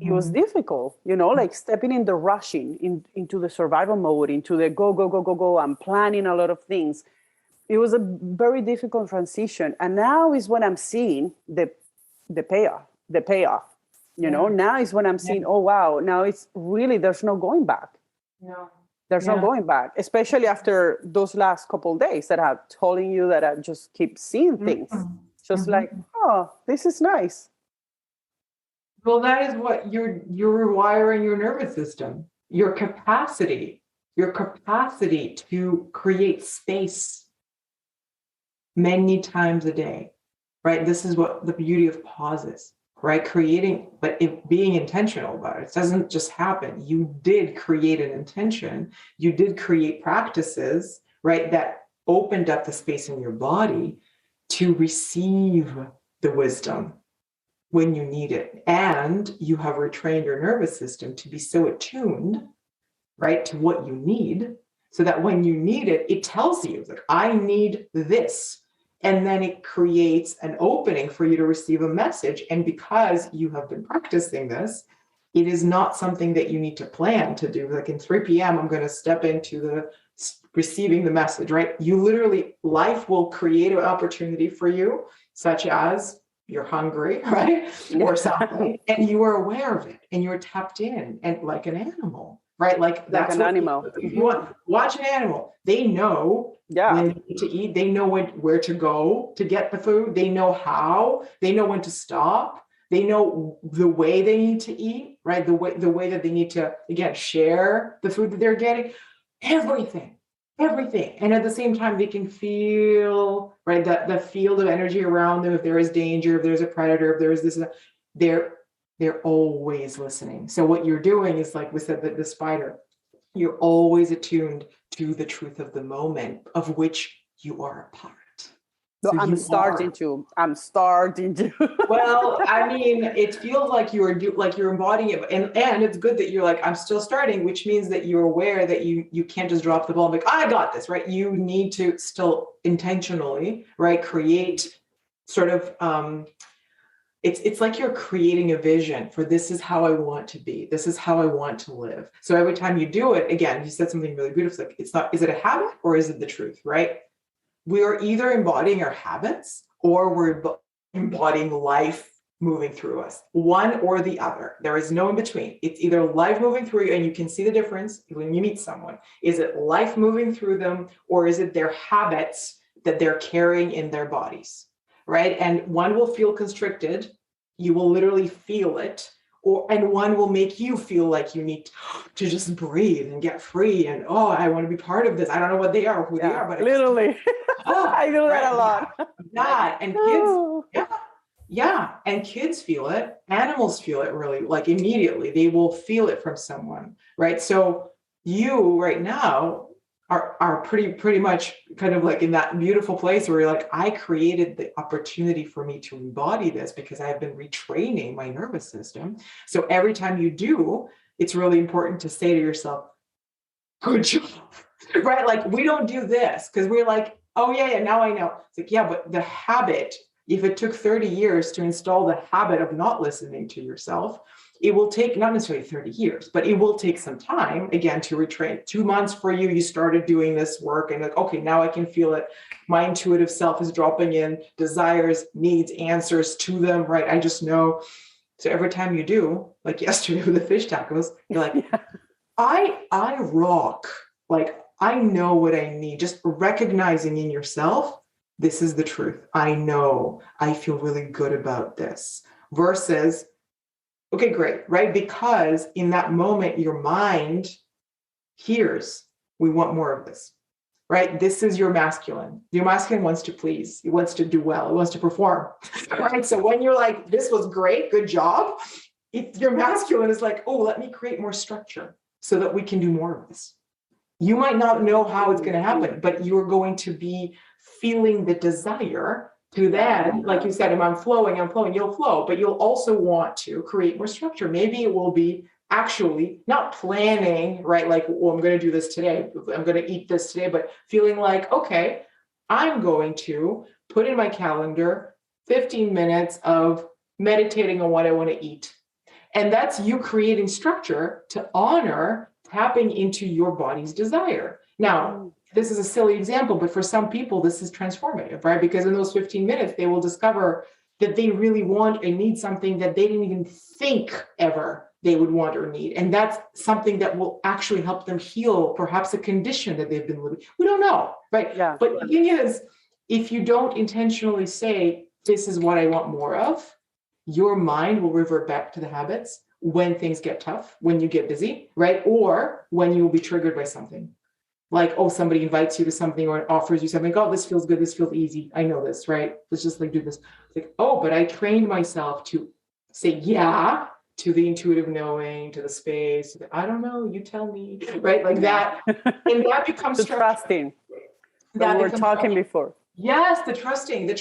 It was difficult, like stepping in the rushing, into the survival mode, into the go, and planning a lot of things. It was a very difficult transition. And now is when I'm seeing the payoff. Now is when I'm seeing, oh, wow, now it's really, there's no going back. No. There's no going back, especially after those last couple of days that I'm telling you that I just keep seeing things. Just like, oh, this is nice. Well, that is what you're rewiring your nervous system, your capacity to create space many times a day, right? This is what the beauty of pause is, right? Creating, but being intentional about it. It doesn't just happen. You did create an intention. You did create practices, right? That opened up the space in your body to receive the wisdom when you need it. And you have retrained your nervous system to be so attuned, right, to what you need, so that when you need it, it tells you, like, I need this. And then it creates an opening for you to receive a message. And because you have been practicing this, it is not something that you need to plan to do. Like in 3 p.m., I'm going to step into the receiving the message, right? You literally, life will create an opportunity for you, such as you're hungry, right? Or something, and you are aware of it, and you're tapped in, and like an animal, right? Like that's an animal. You want, watch an animal. They know when they need to eat. They know where to go to get the food. They know how. They know when to stop. They know the way they need to eat, right? The way that they need to, again, share the food that they're getting. Everything. And at the same time, they can feel, right, that the field of energy around them. If there is danger, if there's a predator, if there is this, they're always listening. So what you're doing is, like we said, the spider, you're always attuned to the truth of the moment, of which you are a part. So I'm starting to. Well, I mean, it feels like you're embodying it, and it's good that you're like, I'm still starting, which means that you're aware that you can't just drop the ball and be like, I got this, right? You need to still intentionally, right, create sort of. It's like you're creating a vision for, this is how I want to be. This is how I want to live. So every time you do it, again, you said something really beautiful. Like, it's not, is it a habit or is it the truth, right? We are either embodying our habits or we're embodying life moving through us, one or the other. There is no in between. It's either life moving through you, and you can see the difference when you meet someone. Is it life moving through them, or is it their habits that they're carrying in their bodies, right? And one will feel constricted. You will literally feel it. And one will make you feel like you need to just breathe and get free. And, oh, I want to be part of this. I don't know what they are, who they are, but literally, I do that a lot. Yeah. And kids, and kids feel it. Animals feel it really, like immediately. They will feel it from someone, right? So you right now are pretty much kind of like in that beautiful place where you're like, I created the opportunity for me to embody this because I have been retraining my nervous system. So every time you do, it's really important to say to yourself, good job, right? Like, we don't do this because we're like, oh yeah, now I know. It's like, yeah, but the habit, if it took 30 years to install the habit of not listening to yourself, it will take not necessarily 30 years, but it will take some time, again, to retrain. 2 months for you, you started doing this work and like, okay, now I can feel it. My intuitive self is dropping in desires, needs, answers to them, right? I just know. So every time you do, like yesterday with the fish tacos, you're like, I rock. Like, I know what I need. Just recognizing in yourself, this is the truth. I know. I feel really good about this. Versus, okay, great, right? Because in that moment, your mind here's, we want more of this, right? This is your masculine. Your masculine wants to please. He wants to do well. He wants to perform, right? So when you're like, this was great, good job, your masculine is like, oh, let me create more structure so that we can do more of this. You might not know how it's going to happen, but you're going to be feeling the desire to then, like you said, if I'm flowing, you'll flow, but you'll also want to create more structure. Maybe it will be actually not planning, right? Like, well, I'm going to do this today. I'm going to eat this today, but feeling like, okay, I'm going to put in my calendar 15 minutes of meditating on what I want to eat. And that's you creating structure to honor tapping into your body's desire. Now, this is a silly example, but for some people, this is transformative, right? Because in those 15 minutes, they will discover that they really want and need something that they didn't even think ever they would want or need. And that's something that will actually help them heal perhaps a condition that they've been living. We don't know, right? Yeah. But the thing is, if you don't intentionally say, this is what I want more of, your mind will revert back to the habits when things get tough, when you get busy, right? Or when you will be triggered by something. Like, oh, somebody invites you to something or offers you something. Oh, this feels good. This feels easy. I know this, right? Let's just like do this. It's like, oh, but I trained myself to say yeah to the intuitive knowing, to the space. I don't know. You tell me, right? Like that. And that becomes the trusting that we were talking before. Yes, the trusting. But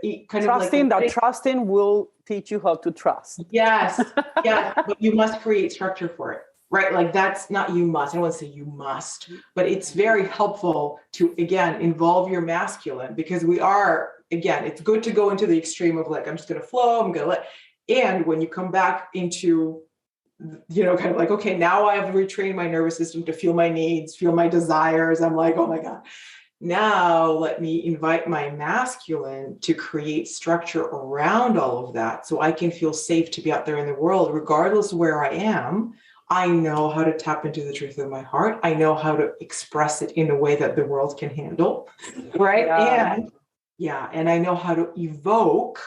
it kind trusting, of like trusting will teach you how to trust. Yes. Yeah. But you must create structure for it. Right? Like that's not you must. I don't want to say you must, but it's very helpful to, again, involve your masculine because we are, again, it's good to go into the extreme of like, I'm just going to flow, I'm going to let, and when you come back into, kind of like, okay, now I have retrained my nervous system to feel my needs, feel my desires. I'm like, oh my God. Now let me invite my masculine to create structure around all of that so I can feel safe to be out there in the world, regardless of where I am. I know how to tap into the truth of my heart. I know how to express it in a way that the world can handle, right? And I know how to evoke,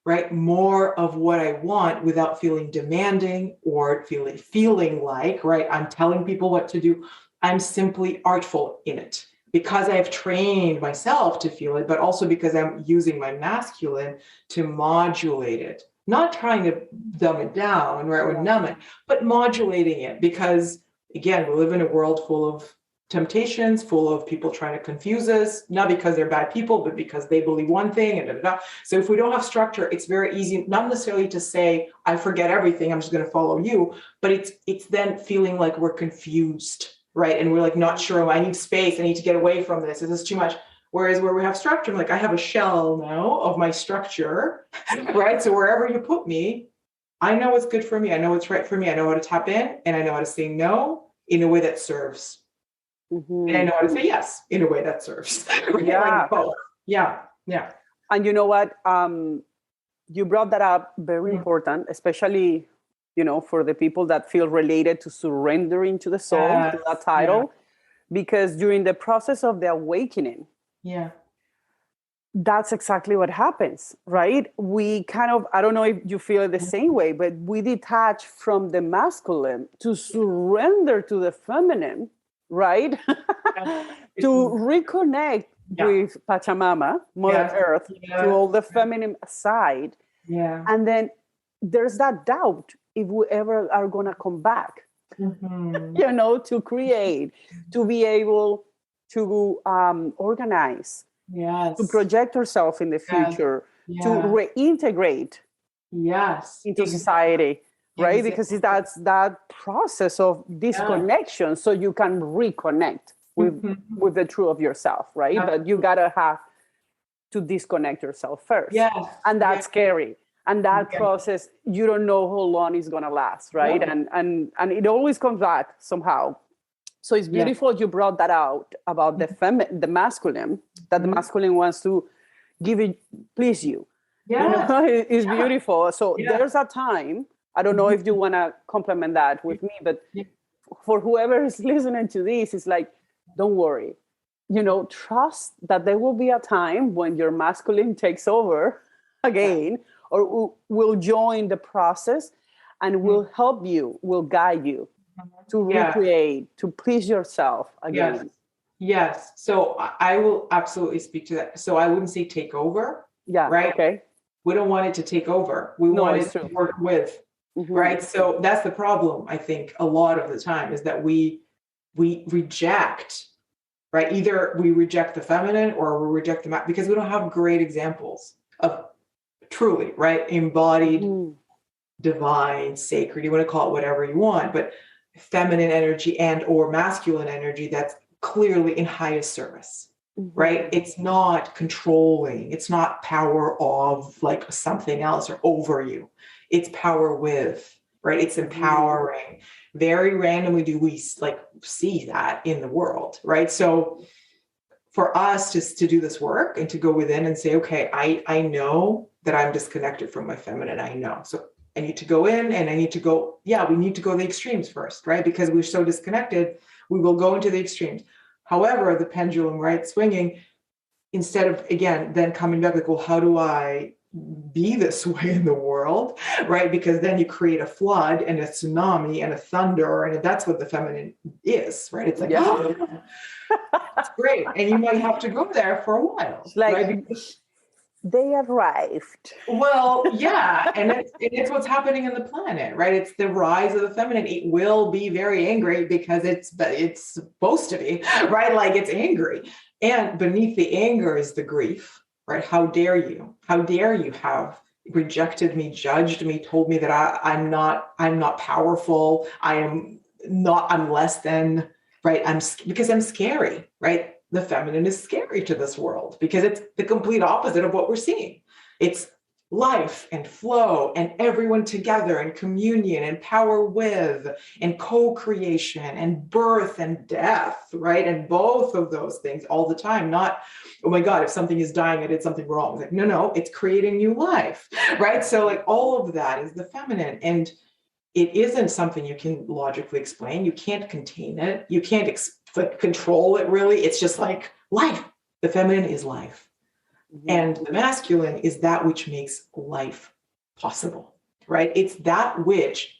right, more of what I want without feeling demanding or feeling like, right, I'm telling people what to do. I'm simply artful in it because I've trained myself to feel it, but also because I'm using my masculine to modulate it. Not trying to dumb it down, right, or numb it, but modulating it because, again, we live in a world full of temptations, full of people trying to confuse us, not because they're bad people, but because they believe one thing and da, da, da. So if we don't have structure, it's very easy, not necessarily to say, I forget everything, I'm just going to follow you, but it's then feeling like we're confused, right? And we're like, not sure, I need space, I need to get away from this, this is too much. Whereas where we have structure, like I have a shell now of my structure, right? So wherever you put me, I know what's good for me. I know what's right for me. I know how to tap in and I know how to say no in a way that serves. Mm-hmm. And I know how to say yes in a way that serves. Yeah. Like yeah. And you know what? You brought that up, very important, especially, for the people that feel related to surrendering to the soul, to that title, because during the process of the awakening, that's exactly what happens, right? We kind of, I don't know if you feel it the same way, but we detach from the masculine to surrender to the feminine, right? To reconnect with Pachamama, Mother Earth, to all the feminine side. Yeah. And then there's that doubt if we ever are going to come back, to create, to be able to organize, to project ourselves in the future, to reintegrate into society, right? Because that's that process of disconnection, so you can reconnect with the truth of yourself, right? But you gotta have to disconnect yourself first, and that's scary. And that process, you don't know how long it's gonna last, right? And it always comes back somehow. So it's beautiful you brought that out about the masculine, that the masculine wants to please you. It's beautiful. So there's a time, I don't know if you wanna complement that with me, but for whoever is listening to this, it's like, don't worry, trust that there will be a time when your masculine takes over again, or will join the process and will help you, will guide you to recreate, to please yourself again. Yes. So I will absolutely speak to that. So I wouldn't say take over. Yeah. Right. Okay. We don't want it to take over. We want it to work with. Right. So that's the problem, I think, a lot of the time is that we reject, right? Either we reject the feminine or we reject the because we don't have great examples of truly, right? Embodied, divine, sacred, you want to call it whatever you want, but feminine energy and or masculine energy that's clearly in highest service, right? It's not controlling. It's not power of like something else or over you. It's power with, right? It's empowering. Very randomly do we like see that in the world, right? So for us to do this work and to go within and say, okay, I know that I'm disconnected from my feminine. I know. So I need to go in and I need to go, we need to go the extremes first, right? Because we're so disconnected, we will go into the extremes. However, the pendulum, right, swinging, instead of, again, then coming back like, well, how do I be this way in the world, right? Because then you create a flood and a tsunami and a thunder, and that's what the feminine is, right? It's like, that's great. And you might have to go there for a while, like, right? They arrived. Well, yeah. And it's what's happening in the planet, right? It's the rise of the feminine. It will be very angry because it's supposed to be, right? Like it's angry. And beneath the anger is the grief, right? How dare you? How dare you have rejected me, judged me, told me that I'm not powerful. I'm less than, right? Because I'm scary, right? The feminine is scary to this world because it's the complete opposite of what we're seeing. It's life and flow and everyone together and communion and power with and co-creation and birth and death, right? And both of those things all the time, not, oh my God, if something is dying, I did something wrong. It's like, no, it's creating new life, right? So like all of that is the feminine, and it isn't something you can logically explain. You can't contain it. You can't control it really. It's just like life. The feminine is life. And the masculine is that which makes life possible, right? It's that which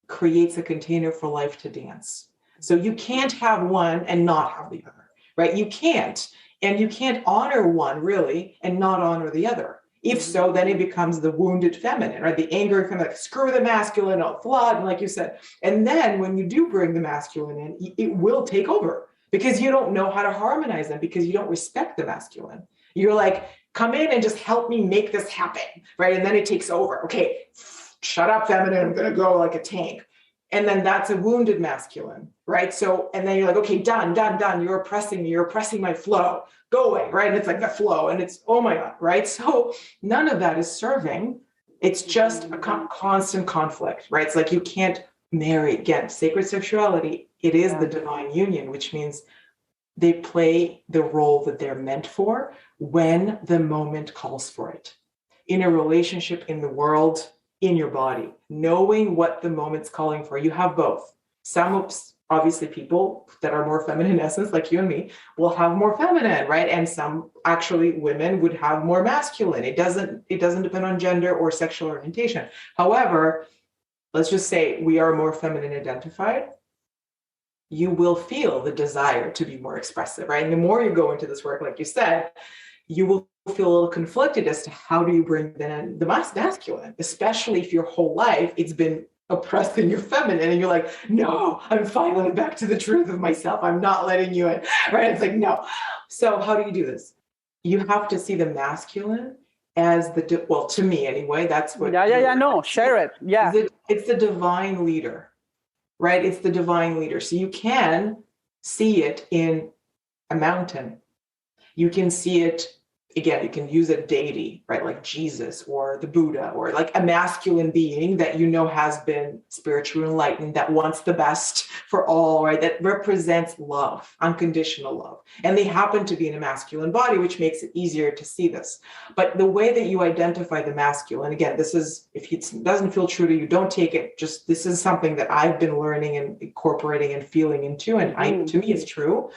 creates a container for life to dance. So you can't have one and not have the other, right? You can't. And you can't honor one really and not honor the other. If so, then it becomes the wounded feminine, right? The angry feminine, like, screw the masculine, I'll flood, like you said. And then when you do bring the masculine in, it will take over because you don't know how to harmonize them, because you don't respect the masculine. You're like, come in and just help me make this happen, right? And then it takes over. Okay, shut up, feminine. I'm going to go like a tank. And then that's a wounded masculine, right? So, and then you're like, okay, done. You're oppressing me. You're oppressing my flow. Go away, right? And it's like the flow, and it's, oh my God, right? So none of that is serving. It's just a constant conflict, right? It's like you can't marry, again, sacred sexuality. It is the divine union, which means they play the role that they're meant for when the moment calls for it. In a relationship, in the world, in your body, knowing what the moment's calling for. You have both. Some, obviously, people that are more feminine in essence, like you and me, will have more feminine, right? And some, actually, women would have more masculine. It doesn't depend on gender or sexual orientation. However, let's just say we are more feminine identified. You will feel the desire to be more expressive, right? And the more you go into this work, like you said, you will feel a little conflicted as to how do you bring in the masculine, especially if your whole life it's been oppressing your feminine and you're like, no, I'm finally back to the truth of myself. I'm not letting you in, right? It's like, no. So how do you do this? You have to see the masculine as well, to me anyway, that's what. No, share it. Yeah. It's the divine leader, right? It's the divine leader. So you can see it in a mountain. You can see it, again, you can use a deity, right? Like Jesus or the Buddha, or like a masculine being that you know has been spiritually enlightened, that wants the best for all, right? That represents love, unconditional love. And they happen to be in a masculine body, which makes it easier to see this. But the way that you identify the masculine, again, this is, if it doesn't feel true to you, don't take it. Just, this is something that I've been learning and incorporating and feeling into. And to me, it's true.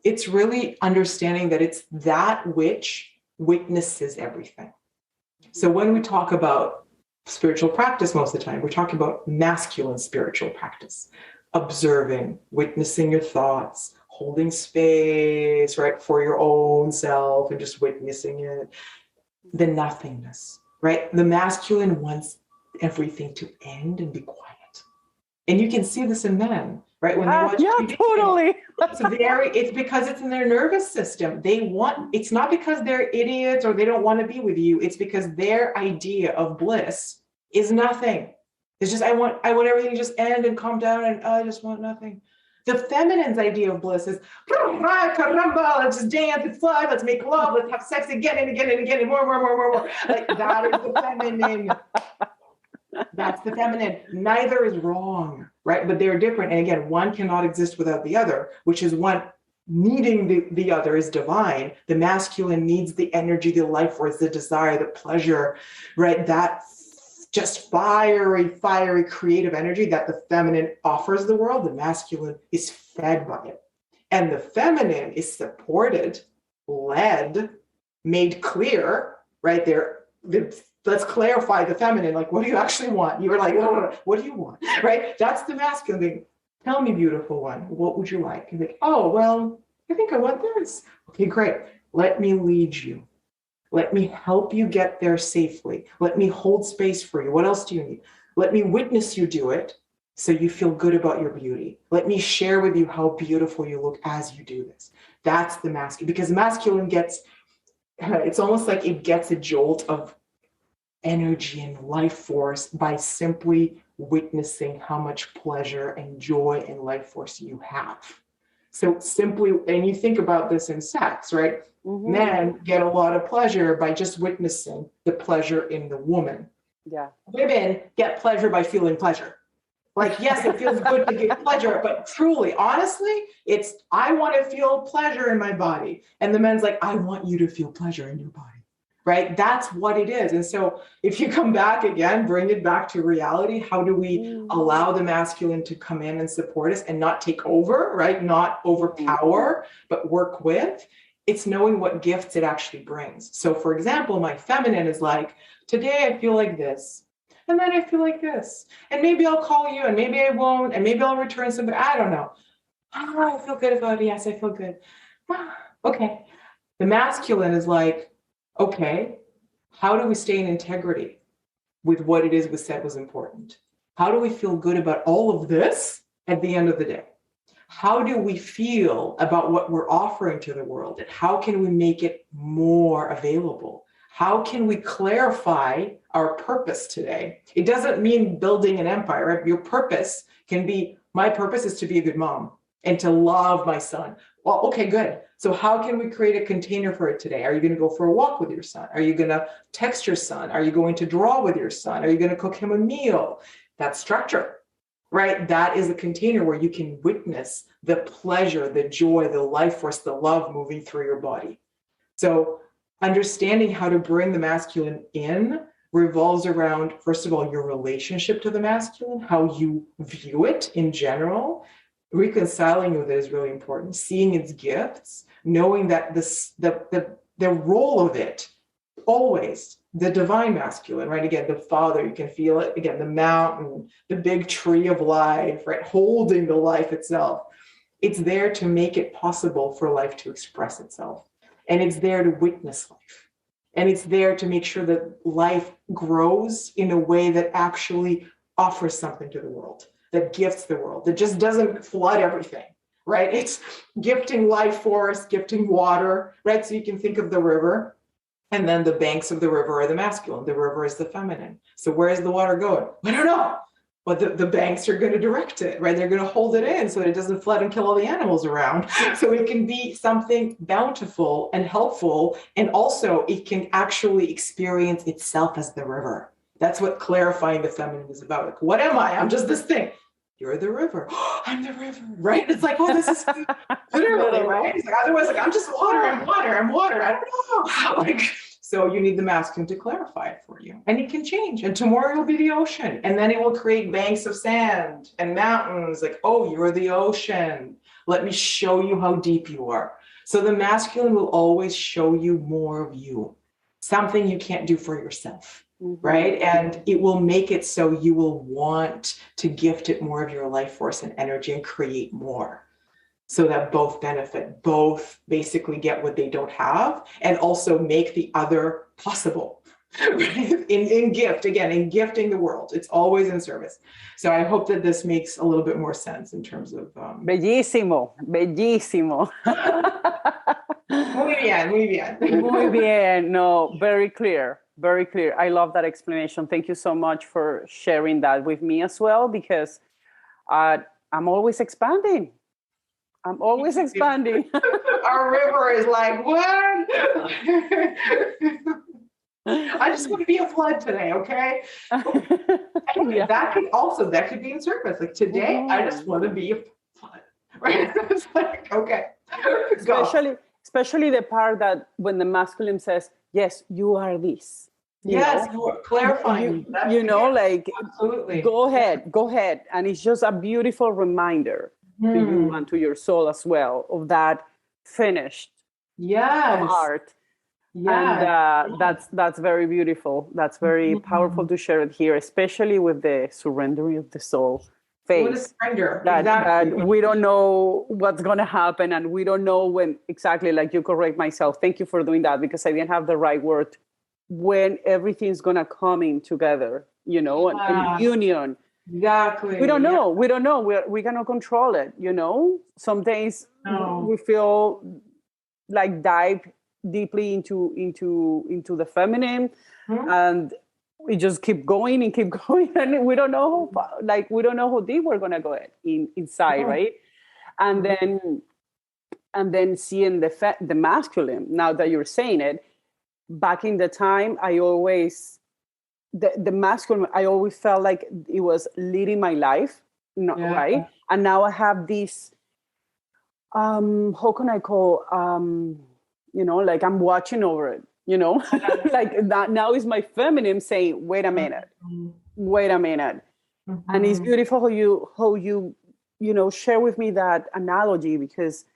It's really understanding that it's that which witnesses everything. So when we talk about spiritual practice most of the time. We're talking about masculine spiritual practice, observing, witnessing your thoughts, holding space, right, for your own self and just witnessing it. The nothingness, right? The masculine wants everything to end and be quiet. And you can see this in men, right? When they watch TV, totally. It's because it's in their nervous system. It's not because they're idiots or they don't want to be with you. It's because their idea of bliss is nothing. It's just, I want everything to just end and calm down, and I just want nothing. The feminine's idea of bliss is, caramba, let's just dance, let's fly, let's make love, let's have sex again and again and again and more. Like, that is the feminine. That's the feminine. Neither is wrong, right? But they're different. And again, one cannot exist without the other, which is one needing the other is divine. The masculine needs the energy, the life force, the desire, the pleasure, right? That just fiery creative energy that the feminine offers the world. The masculine is fed by it. And the feminine is supported, led, made clear, right? Let's clarify the feminine. Like, what do you actually want? You're like, oh, what do you want? Right? That's the masculine thing. Tell me, beautiful one, what would you like? You're like, oh, well, I think I want this. Okay, great. Let me lead you. Let me help you get there safely. Let me hold space for you. What else do you need? Let me witness you do it so you feel good about your beauty. Let me share with you how beautiful you look as you do this. That's the masculine, because masculine it's almost like it gets a jolt of energy and life force by simply witnessing how much pleasure and joy and life force you have. So simply, and you think about this in sex, right? Mm-hmm. Men get a lot of pleasure by just witnessing the pleasure in the woman. Yeah. Women get pleasure by feeling pleasure. Like, yes, it feels good to get pleasure, but truly, honestly, it's, I want to feel pleasure in my body. And the men's like, I want you to feel pleasure in your body. Right? That's what it is. And so if you come back again, bring it back to reality, how do we allow the masculine to come in and support us and not take over, right? Not overpower, but work with? It's knowing what gifts it actually brings. So for example, my feminine is like, today I feel like this. And then I feel like this. And maybe I'll call you and maybe I won't. And maybe I'll return something. I don't know. I feel good about it. Yes, I feel good. Okay. The masculine is like, okay, how do we stay in integrity with what it is we said was important? How do we feel good about all of this at the end of the day? How do we feel about what we're offering to the world? And how can we make it more available? How can we clarify our purpose today? It doesn't mean building an empire, right? Your purpose can be, my purpose is to be a good mom and to love my son. Well, okay, good. So how can we create a container for it today? Are you going to go for a walk with your son? Are you going to text your son? Are you going to draw with your son? Are you going to cook him a meal? That's structure, right? That is a container where you can witness the pleasure, the joy, the life force, the love moving through your body. So understanding how to bring the masculine in revolves around, first of all, your relationship to the masculine, how you view it in general. Reconciling with it is really important. Seeing its gifts, knowing that the role of it, always the divine masculine, right? Again, the father, you can feel it. Again, the mountain, the big tree of life, right? Holding the life itself. It's there to make it possible for life to express itself. And it's there to witness life. And it's there to make sure that life grows in a way that actually offers something to the world, that gifts the world, that just doesn't flood everything, right? It's gifting life force, gifting water, right? So you can think of the river, and then the banks of the river are the masculine. The river is the feminine. So where is the water going? I don't know. But the banks are going to direct it, right? They're going to hold it in so that it doesn't flood and kill all the animals around. So it can be something bountiful and helpful. And also it can actually experience itself as the river. That's what clarifying the feminine is about. Like, what am I? I'm just this thing. You're the river. I'm the river, right? It's like, oh, this is literally, right? It's like, otherwise, like, I'm just water. I'm water. I'm water. I don't know. Like, so you need the masculine to clarify it for you. And it can change. And tomorrow you'll be the ocean. And then it will create banks of sand and mountains. Like, oh, you're the ocean. Let me show you how deep you are. So the masculine will always show you more of you. something you can't do for yourself, right? And it will make it so you will want to gift it more of your life force and energy and create more, so that both benefit, both basically get what they don't have, and also make the other possible. in gifting the world. It's always in service. So I hope that this makes a little bit more sense in terms of bellísimo. Muy bien. Muy bien. No, very clear. I love that explanation. Thank you so much for sharing that with me as well, because I'm always expanding. Our river is like, what? I just want to be a flood today, okay? Anyway, that could be in service. Like today, I just want to be a flood, right? It's like, okay, especially the part that when the masculine says, "Yes, you are this." You are clarifying. Absolutely. Go ahead, and it's just a beautiful reminder to you and to your soul as well of that finished art. Yeah. And that's very beautiful. That's very powerful to share it here, especially with the surrendering of the soul phase. That we don't know what's going to happen, and we don't know when exactly, like you correct myself. Thank you for doing that, because I didn't have the right word, when everything's going to come in together, and union. Exactly. We don't know. We cannot control it, Some days we feel like dive deeply into the feminine, and we just keep going, and we don't know how deep we're gonna go inside, right? And then seeing the masculine. Now that you're saying it, back in the time, I always the masculine, I always felt like it was leading my life, right? And now I have this how can I call like I'm watching over it, like that now is my feminine saying, wait a minute. And it's beautiful how you share with me that analogy, because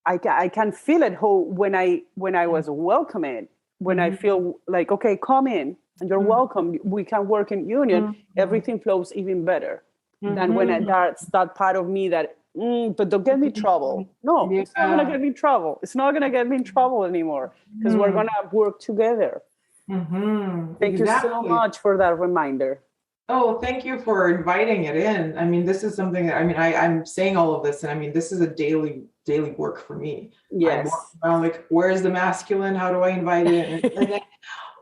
I can feel it, how when I was welcomed, when I feel like, okay, come in and you're welcome, we can work in union, everything flows even better than when that's that part of me that but don't get me trouble. No, it's not gonna get me trouble. It's not gonna get me in trouble anymore, because we're gonna work together. Thank you so much for that reminder. Oh, thank you for inviting it in. I mean, this is something that, I'm saying all of this, and this is a daily work for me. Yes. I'm walking around like, where's the masculine? How do I invite it? And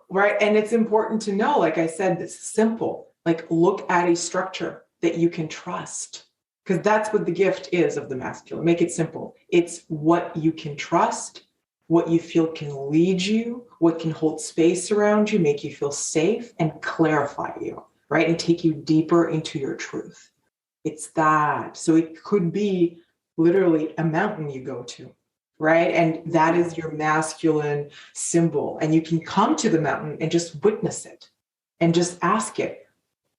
right. And it's important to know, like I said, it's simple. Like, look at a structure that you can trust. Because that's what the gift is of the masculine. Make it simple. It's what you can trust, what you feel can lead you, what can hold space around you, make you feel safe, and clarify you, right? And take you deeper into your truth. It's that. So it could be literally a mountain you go to, right? And that is your masculine symbol. And you can come to the mountain and just witness it and just ask it,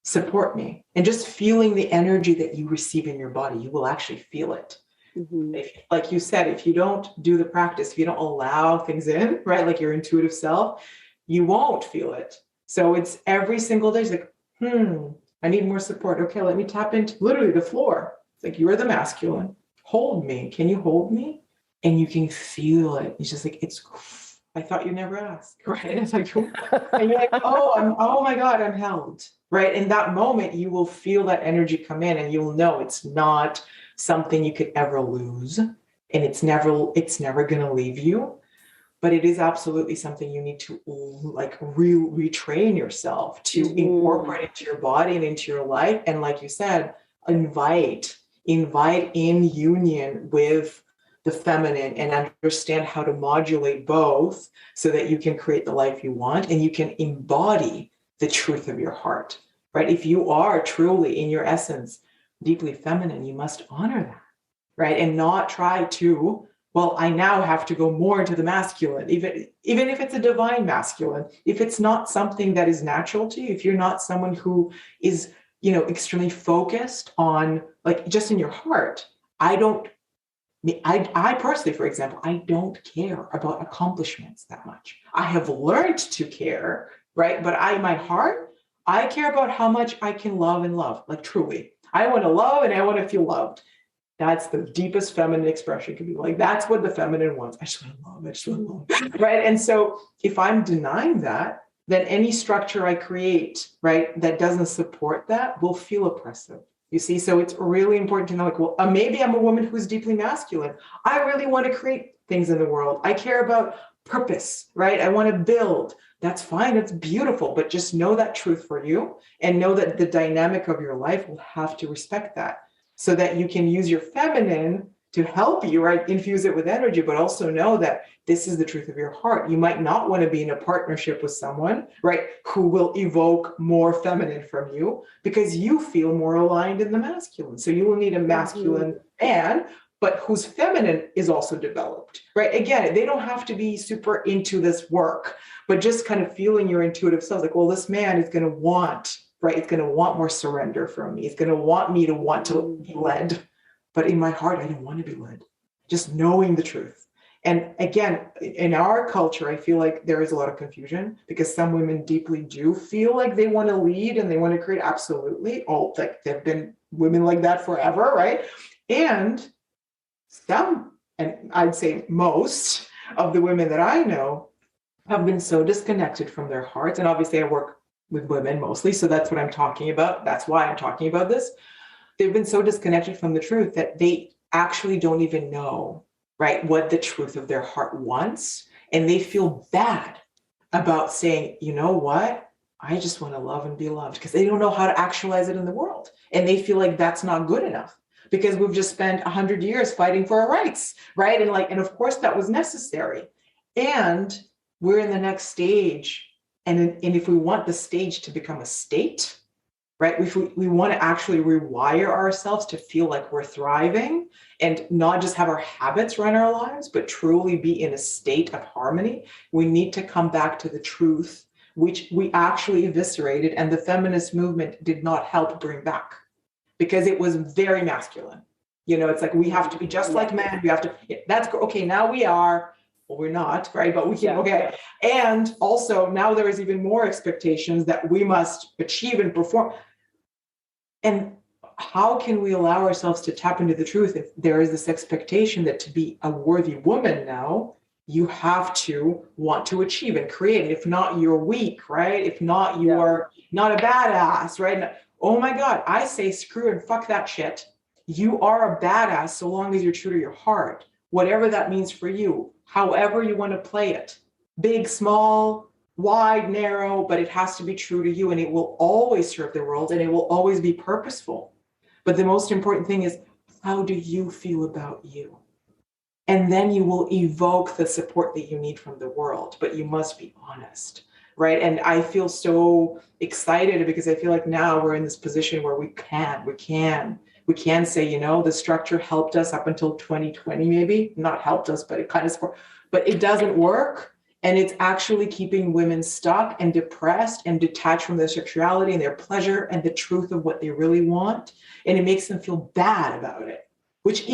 support me. And just feeling the energy that you receive in your body, you will actually feel it. If, like you said, if you don't do the practice, if you don't allow things in, right, like your intuitive self, you won't feel it. So it's every single day. It's like, I need more support. Okay, let me tap into literally the floor. It's like, you are the masculine. Hold me. Can you hold me? And you can feel it. It's just like, I thought you never asked, right? And it's like, and you're like, oh my God, I'm held, right? In that moment, you will feel that energy come in, and you'll know it's not something you could ever lose, and it's never going to leave you, but it is absolutely something you need to retrain yourself to incorporate into your body and into your life. And like you said, invite in union with the feminine, and understand how to modulate both so that you can create the life you want, and you can embody the truth of your heart, right? If you are truly in your essence deeply feminine, you must honor that, right? And not try to, well, I now have to go more into the masculine, even if it's a divine masculine. If it's not something that is natural to you, if you're not someone who is, extremely focused on, like, just in your heart, I don't I personally, for example, I don't care about accomplishments that much. I have learned to care, right? But my heart, I care about how much I can love and love, like truly. I want to love and I want to feel loved. That's the deepest feminine expression can be. Like, that's what the feminine wants. I just want to love. I just want to love. Right. And so if I'm denying that, then any structure I create, right, that doesn't support that will feel oppressive. You see, so it's really important to know, like, well, maybe I'm a woman who's deeply masculine. I really want to create things in the world. I care about purpose, right? I want to build. That's fine. It's beautiful. But just know that truth for you and know that the dynamic of your life will have to respect that so that you can use your feminine to help you, right? Infuse it with energy, but also know that this is the truth of your heart. You might not want to be in a partnership with someone, right, who will evoke more feminine from you because you feel more aligned in the masculine. So you will need a masculine man, but whose feminine is also developed, right? Again, they don't have to be super into this work, but just kind of feeling your intuitive self, like, well, this man is going to want, right? It's going to want more surrender from me. It's going to want me to want to be led. But in my heart, I don't want to be led. Just knowing the truth. And again, in our culture, I feel like there is a lot of confusion because some women deeply do feel like they want to lead and they want to create. Absolutely. Oh, like there've been women like that forever, right? And some, and I'd say most of the women that I know have been so disconnected from their hearts. And obviously I work with women mostly. So that's what I'm talking about. That's why I'm talking about this. They've been so disconnected from the truth that they actually don't even know, right, what the truth of their heart wants. And they feel bad about saying, you know what, I just want to love and be loved, because they don't know how to actualize it in the world. And they feel like that's not good enough because we've just spent 100 years fighting for our rights, right? And of course that was necessary. And we're in the next stage. And if we want the stage to become a state, right? We want to actually rewire ourselves to feel like we're thriving and not just have our habits run our lives, but truly be in a state of harmony. We need to come back to the truth, which we actually eviscerated. And the feminist movement did not help bring back because it was very masculine. You know, it's like, we have to be just like men. We have to, that's okay. Now we are, well, we're not, right? But we can, okay. And also now there is even more expectations that we must achieve and perform. And how can we allow ourselves to tap into the truth if there is this expectation that to be a worthy woman now, you have to want to achieve and create. If not, you're weak, right? If not, you're not a badass, right? Oh my God, I say screw and fuck that shit. You are a badass so long as you're true to your heart, whatever that means for you, however you want to play it, big, small, wide, narrow, but it has to be true to you and it will always serve the world and it will always be purposeful. But the most important thing is, how do you feel about you? And then you will evoke the support that you need from the world, but you must be honest, right? And I feel so excited because I feel like now we're in this position where we can say, you know, the structure helped us up until 2020, maybe not helped us, but it kind of, but it doesn't work. And it's actually keeping women stuck and depressed and detached from their sexuality and their pleasure and the truth of what they really want. And it makes them feel bad about it, which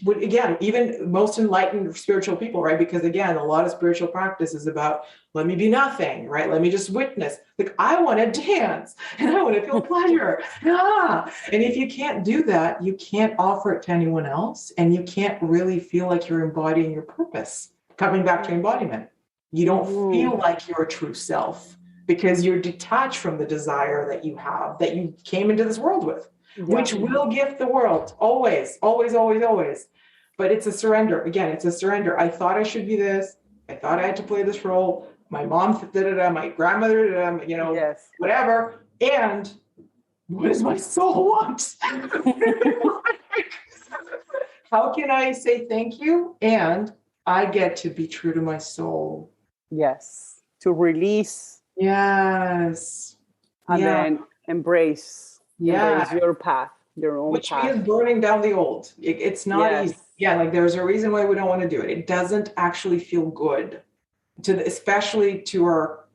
would, again, even most enlightened spiritual people, right? Because again, a lot of spiritual practice is about, let me be nothing, right? Let me just witness. Like, I want to dance and I want to feel pleasure. And if you can't do that, you can't offer it to anyone else. And you can't really feel like you're embodying your purpose. Coming back to embodiment. You don't feel like your true self because you're detached from the desire that you have, that you came into this world with, which will gift the world. Always, always, always, always. But it's a surrender. Again, it's a surrender. I thought I should be this. I thought I had to play this role. My mom did it. My grandmother did it, you know, whatever. And what does my soul want? How can I say thank you? And I get to be true to my soul. Yes. To release. Yes. And then embrace your path, your own Which path. means burning down the old. It's not easy. Yeah, like there's a reason why we don't want to do it. It doesn't actually feel good, especially to our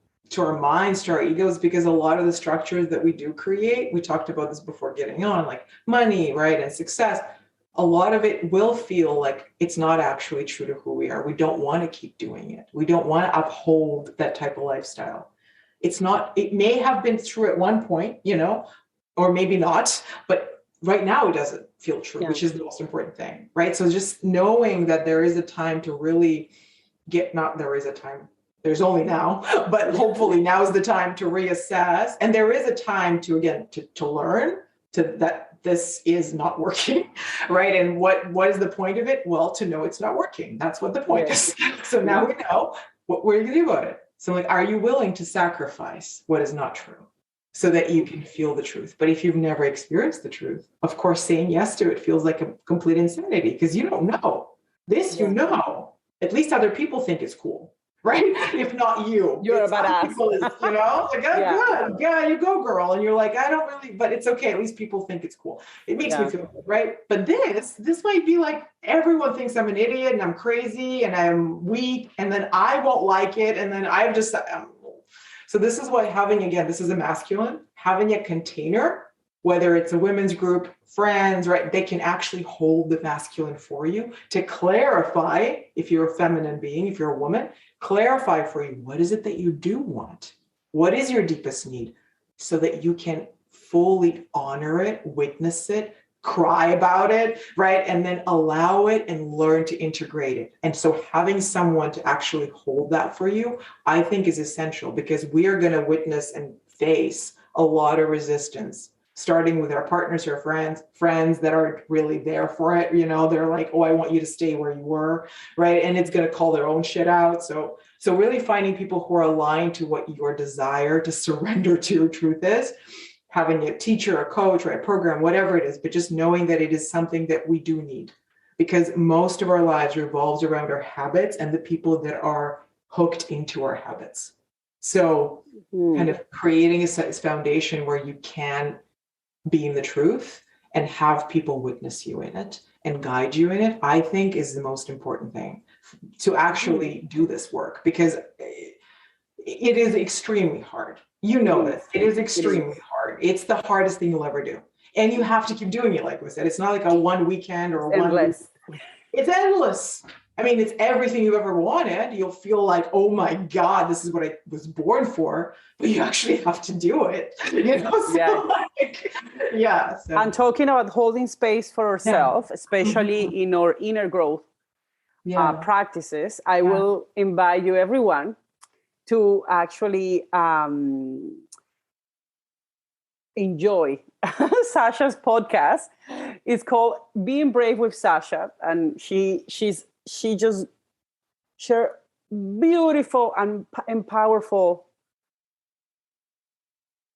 minds, to our egos, because a lot of the structures that we do create, we talked about this before getting on, like money, right, and success. a lot of it will feel like it's not actually true to who we are. We don't want to keep doing it. We don't want to uphold that type of lifestyle. It's not, it may have been true at one point, you know, or maybe not, but right now it doesn't feel true, which is the most important thing, right? So just knowing that there is a time to really there's only now, but hopefully now is the time to reassess. And there is a time to, again, to learn that this is not working, right? And what is the point of it? Well, to know it's not working. That's what the point is. So now we know what we're going to do about it. So like, are you willing to sacrifice what is not true so that you can feel the truth? But if you've never experienced the truth, of course, saying yes to it feels like a complete insanity because you don't know. You know, at least other people think it's cool. Right? If not you. You're a badass. You know? Like, good. Yeah, you go, girl. And you're like, I don't really, but it's okay. At least people think it's cool. It makes me feel good, right? But this might be like, everyone thinks I'm an idiot and I'm crazy and I'm weak and then I won't like it. And then so this is why this is a masculine, having a container, whether it's a women's group, friends, right? They can actually hold the masculine for you to clarify, if you're a feminine being, if you're a woman, clarify for you, what is it that you do want? What is your deepest need? So that you can fully honor it, witness it, cry about it, right? And then allow it and learn to integrate it. And so having someone to actually hold that for you, I think is essential because we are going to witness and face a lot of resistance, starting with our partners or friends that are really there for it. You know, they're like, oh, I want you to stay where you were, right? And it's going to call their own shit out. So really finding people who are aligned to what your desire to surrender to truth is, having a teacher, a coach, or a program, whatever it is, but just knowing that it is something that we do need because most of our lives revolves around our habits and the people that are hooked into our habits. So kind of creating a foundation where you can be in the truth and have people witness you in it and guide you in it, I think is the most important thing to actually do this work because it is extremely hard. You know this. It is extremely hard. It's the hardest thing you'll ever do. And you have to keep doing it, like we said. It's not like a one weekend or one week. It's endless. I mean, it's everything you've ever wanted. You'll feel like, oh my God, this is what I was born for, but you actually have to do it. You know? So I'm talking about holding space for ourselves, especially in our inner growth practices. I will invite you, everyone, to actually enjoy Sasha's podcast. It's called Being Brave with Sasha, and she just share beautiful and powerful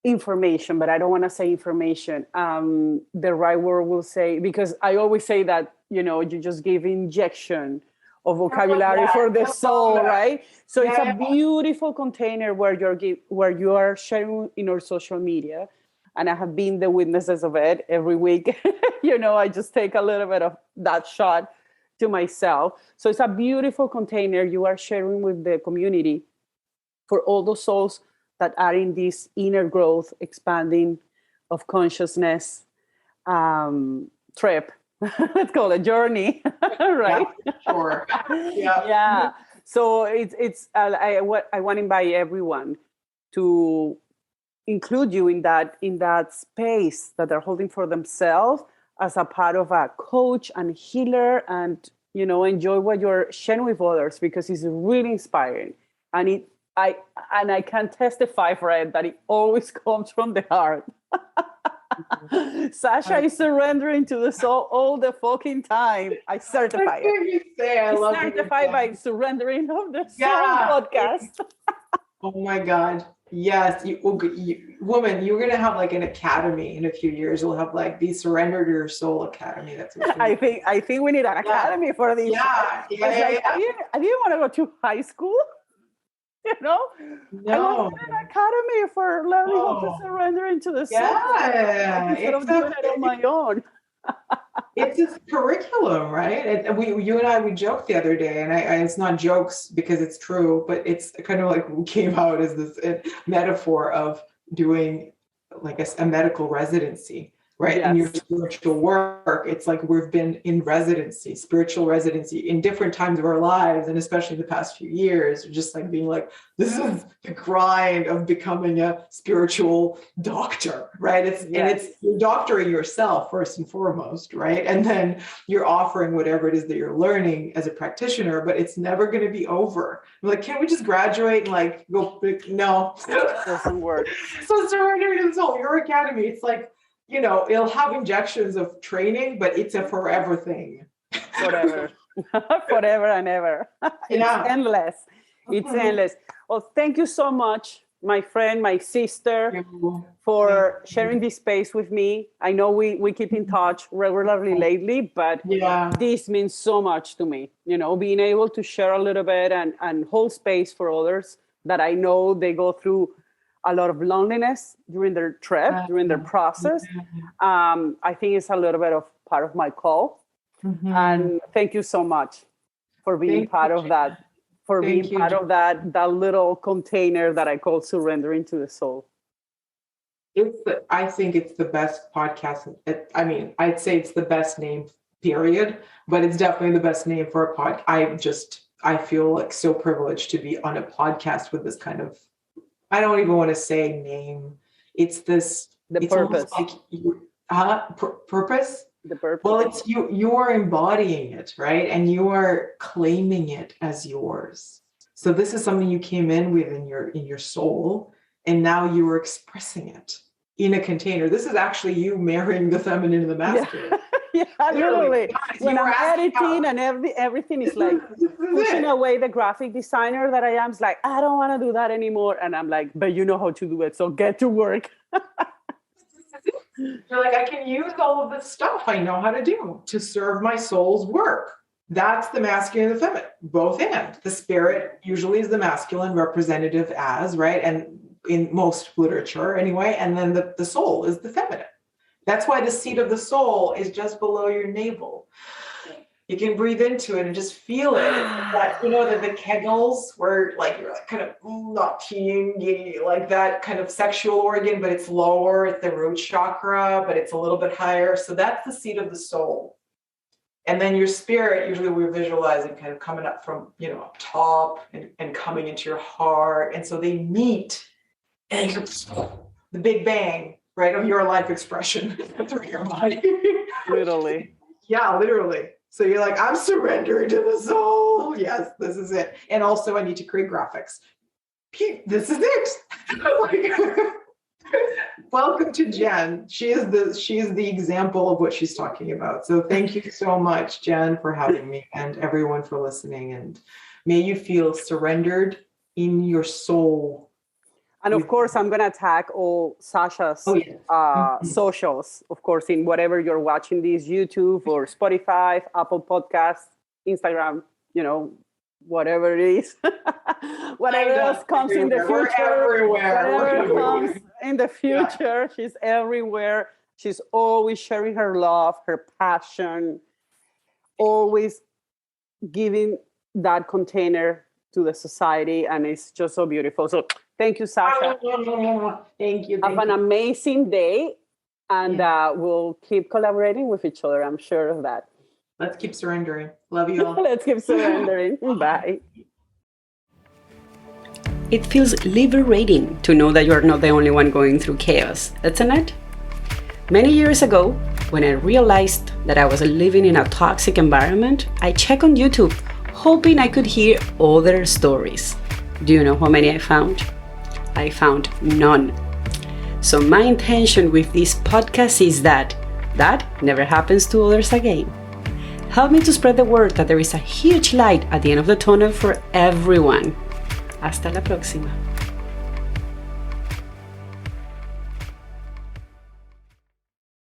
information, but I don't want to say information. The right word will say, because I always say that, you know, you just give injection of vocabulary for the soul, right? So it's a beautiful container where you are sharing in our social media. And I have been the witnesses of it every week. You know, I just take a little bit of that shot to myself. So it's a beautiful container you are sharing with the community for all those souls that are in this inner growth, expanding of consciousness trip. Let's call it journey, right? Yeah, sure. Yeah. So I want to invite everyone to include you in that space that they're holding for themselves as a part of a coach and healer, and, you know, enjoy what you're sharing with others because it's really inspiring. And I can testify for it that it always comes from the heart. Sasha is surrendering to the soul all the fucking time. I certify it. I love certified by surrendering of the soul podcast. Oh my God. Yes. Woman, you're going to have like an academy in a few years. You'll have like the Surrender to Your Soul Academy. That's what I think we need an academy for these. I didn't want to go to high school. You know, no. I want an academy for learning how to surrender into the soul. Instead of doing it on my own. It's a curriculum, right? And you and I, we joked the other day, and it's not jokes because it's true, but it's kind of like we came out as this metaphor of doing like a medical residency, right? Yes. In your spiritual work, it's like we've been in residency, spiritual residency in different times of our lives, and especially the past few years, just like being like, this is the grind of becoming a spiritual doctor, right? And it's you're doctoring yourself first and foremost, right? And then you're offering whatever it is that you're learning as a practitioner, but it's never going to be over. I'm like, can't we just graduate and like go? No, Doesn't work. So surrendering to the soul, your academy, it's like, you know, it'll have injections of training, but it's a forever thing. Forever. Forever and ever. It's endless. It's endless. Well, thank you so much, my friend, my sister, for sharing this space with me. I know we keep in touch regularly lately, but this means so much to me. You know, being able to share a little bit and hold space for others that I know they go through a lot of loneliness during their trip, during their process. I think it's a little bit of part of my call. And thank you so much for being part of that, for being part of that little container that I call surrendering to the soul. I think it's the best podcast. I mean, I'd say it's the best name, period, but it's definitely the best name for a pod. I feel like so privileged to be on a podcast with this kind of, I don't even want to say name. It's this, it's purpose. Like purpose? The purpose. Well, it's you are embodying it, right? And you are claiming it as yours. So this is something you came in with in your soul, and now you are expressing it in a container. This is actually you marrying the feminine and the masculine. Yeah, literally. When I'm editing and everything is like pushing away the graphic designer that I am, it's like, I don't want to do that anymore. And I'm like, but you know how to do it, so get to work. You're like, I can use all of this stuff I know how to do to serve my soul's work. That's the masculine and the feminine, both and. The spirit usually is the masculine representative as, right? And in most literature anyway, and then the soul is the feminine. That's why the seat of the soul is just below your navel. You can breathe into it and just feel it. That, you know, the kegels where like you're like kind of not teeing, like that kind of sexual organ, but it's lower at the root chakra, but it's a little bit higher. So that's the seat of the soul. And then your spirit, usually we're visualizing kind of coming up from, you know, up top and coming into your heart. And so they meet and the big bang, right, of your life expression through your body. Literally. Yeah, literally. So you're like, I'm surrendering to the soul. Yes, this is it. And also I need to create graphics. This is it. Welcome to Jen. She is the example of what she's talking about. So thank you so much, Jen, for having me, and everyone for listening. And may you feel surrendered in your soul. And of course, I'm going to tag all Sasha's socials, of course, in whatever you're watching this, YouTube or Spotify, Apple Podcasts, Instagram, you know, whatever it is. Whatever else comes in the future. Whatever comes in the future, she's everywhere. She's always sharing her love, her passion, always giving that container to the society. And it's just so beautiful. So thank you, Sasha. Thank you. Have an amazing day, and we'll keep collaborating with each other. I'm sure of that. Let's keep surrendering. Love you all. Let's keep surrendering. Bye. It feels liberating to know that you're not the only one going through chaos, isn't it? Many years ago, when I realized that I was living in a toxic environment, I checked on YouTube, hoping I could hear other stories. Do you know how many I found? I found none. So my intention with this podcast is that never happens to others again. Help me to spread the word that there is a huge light at the end of the tunnel for everyone. Hasta la próxima.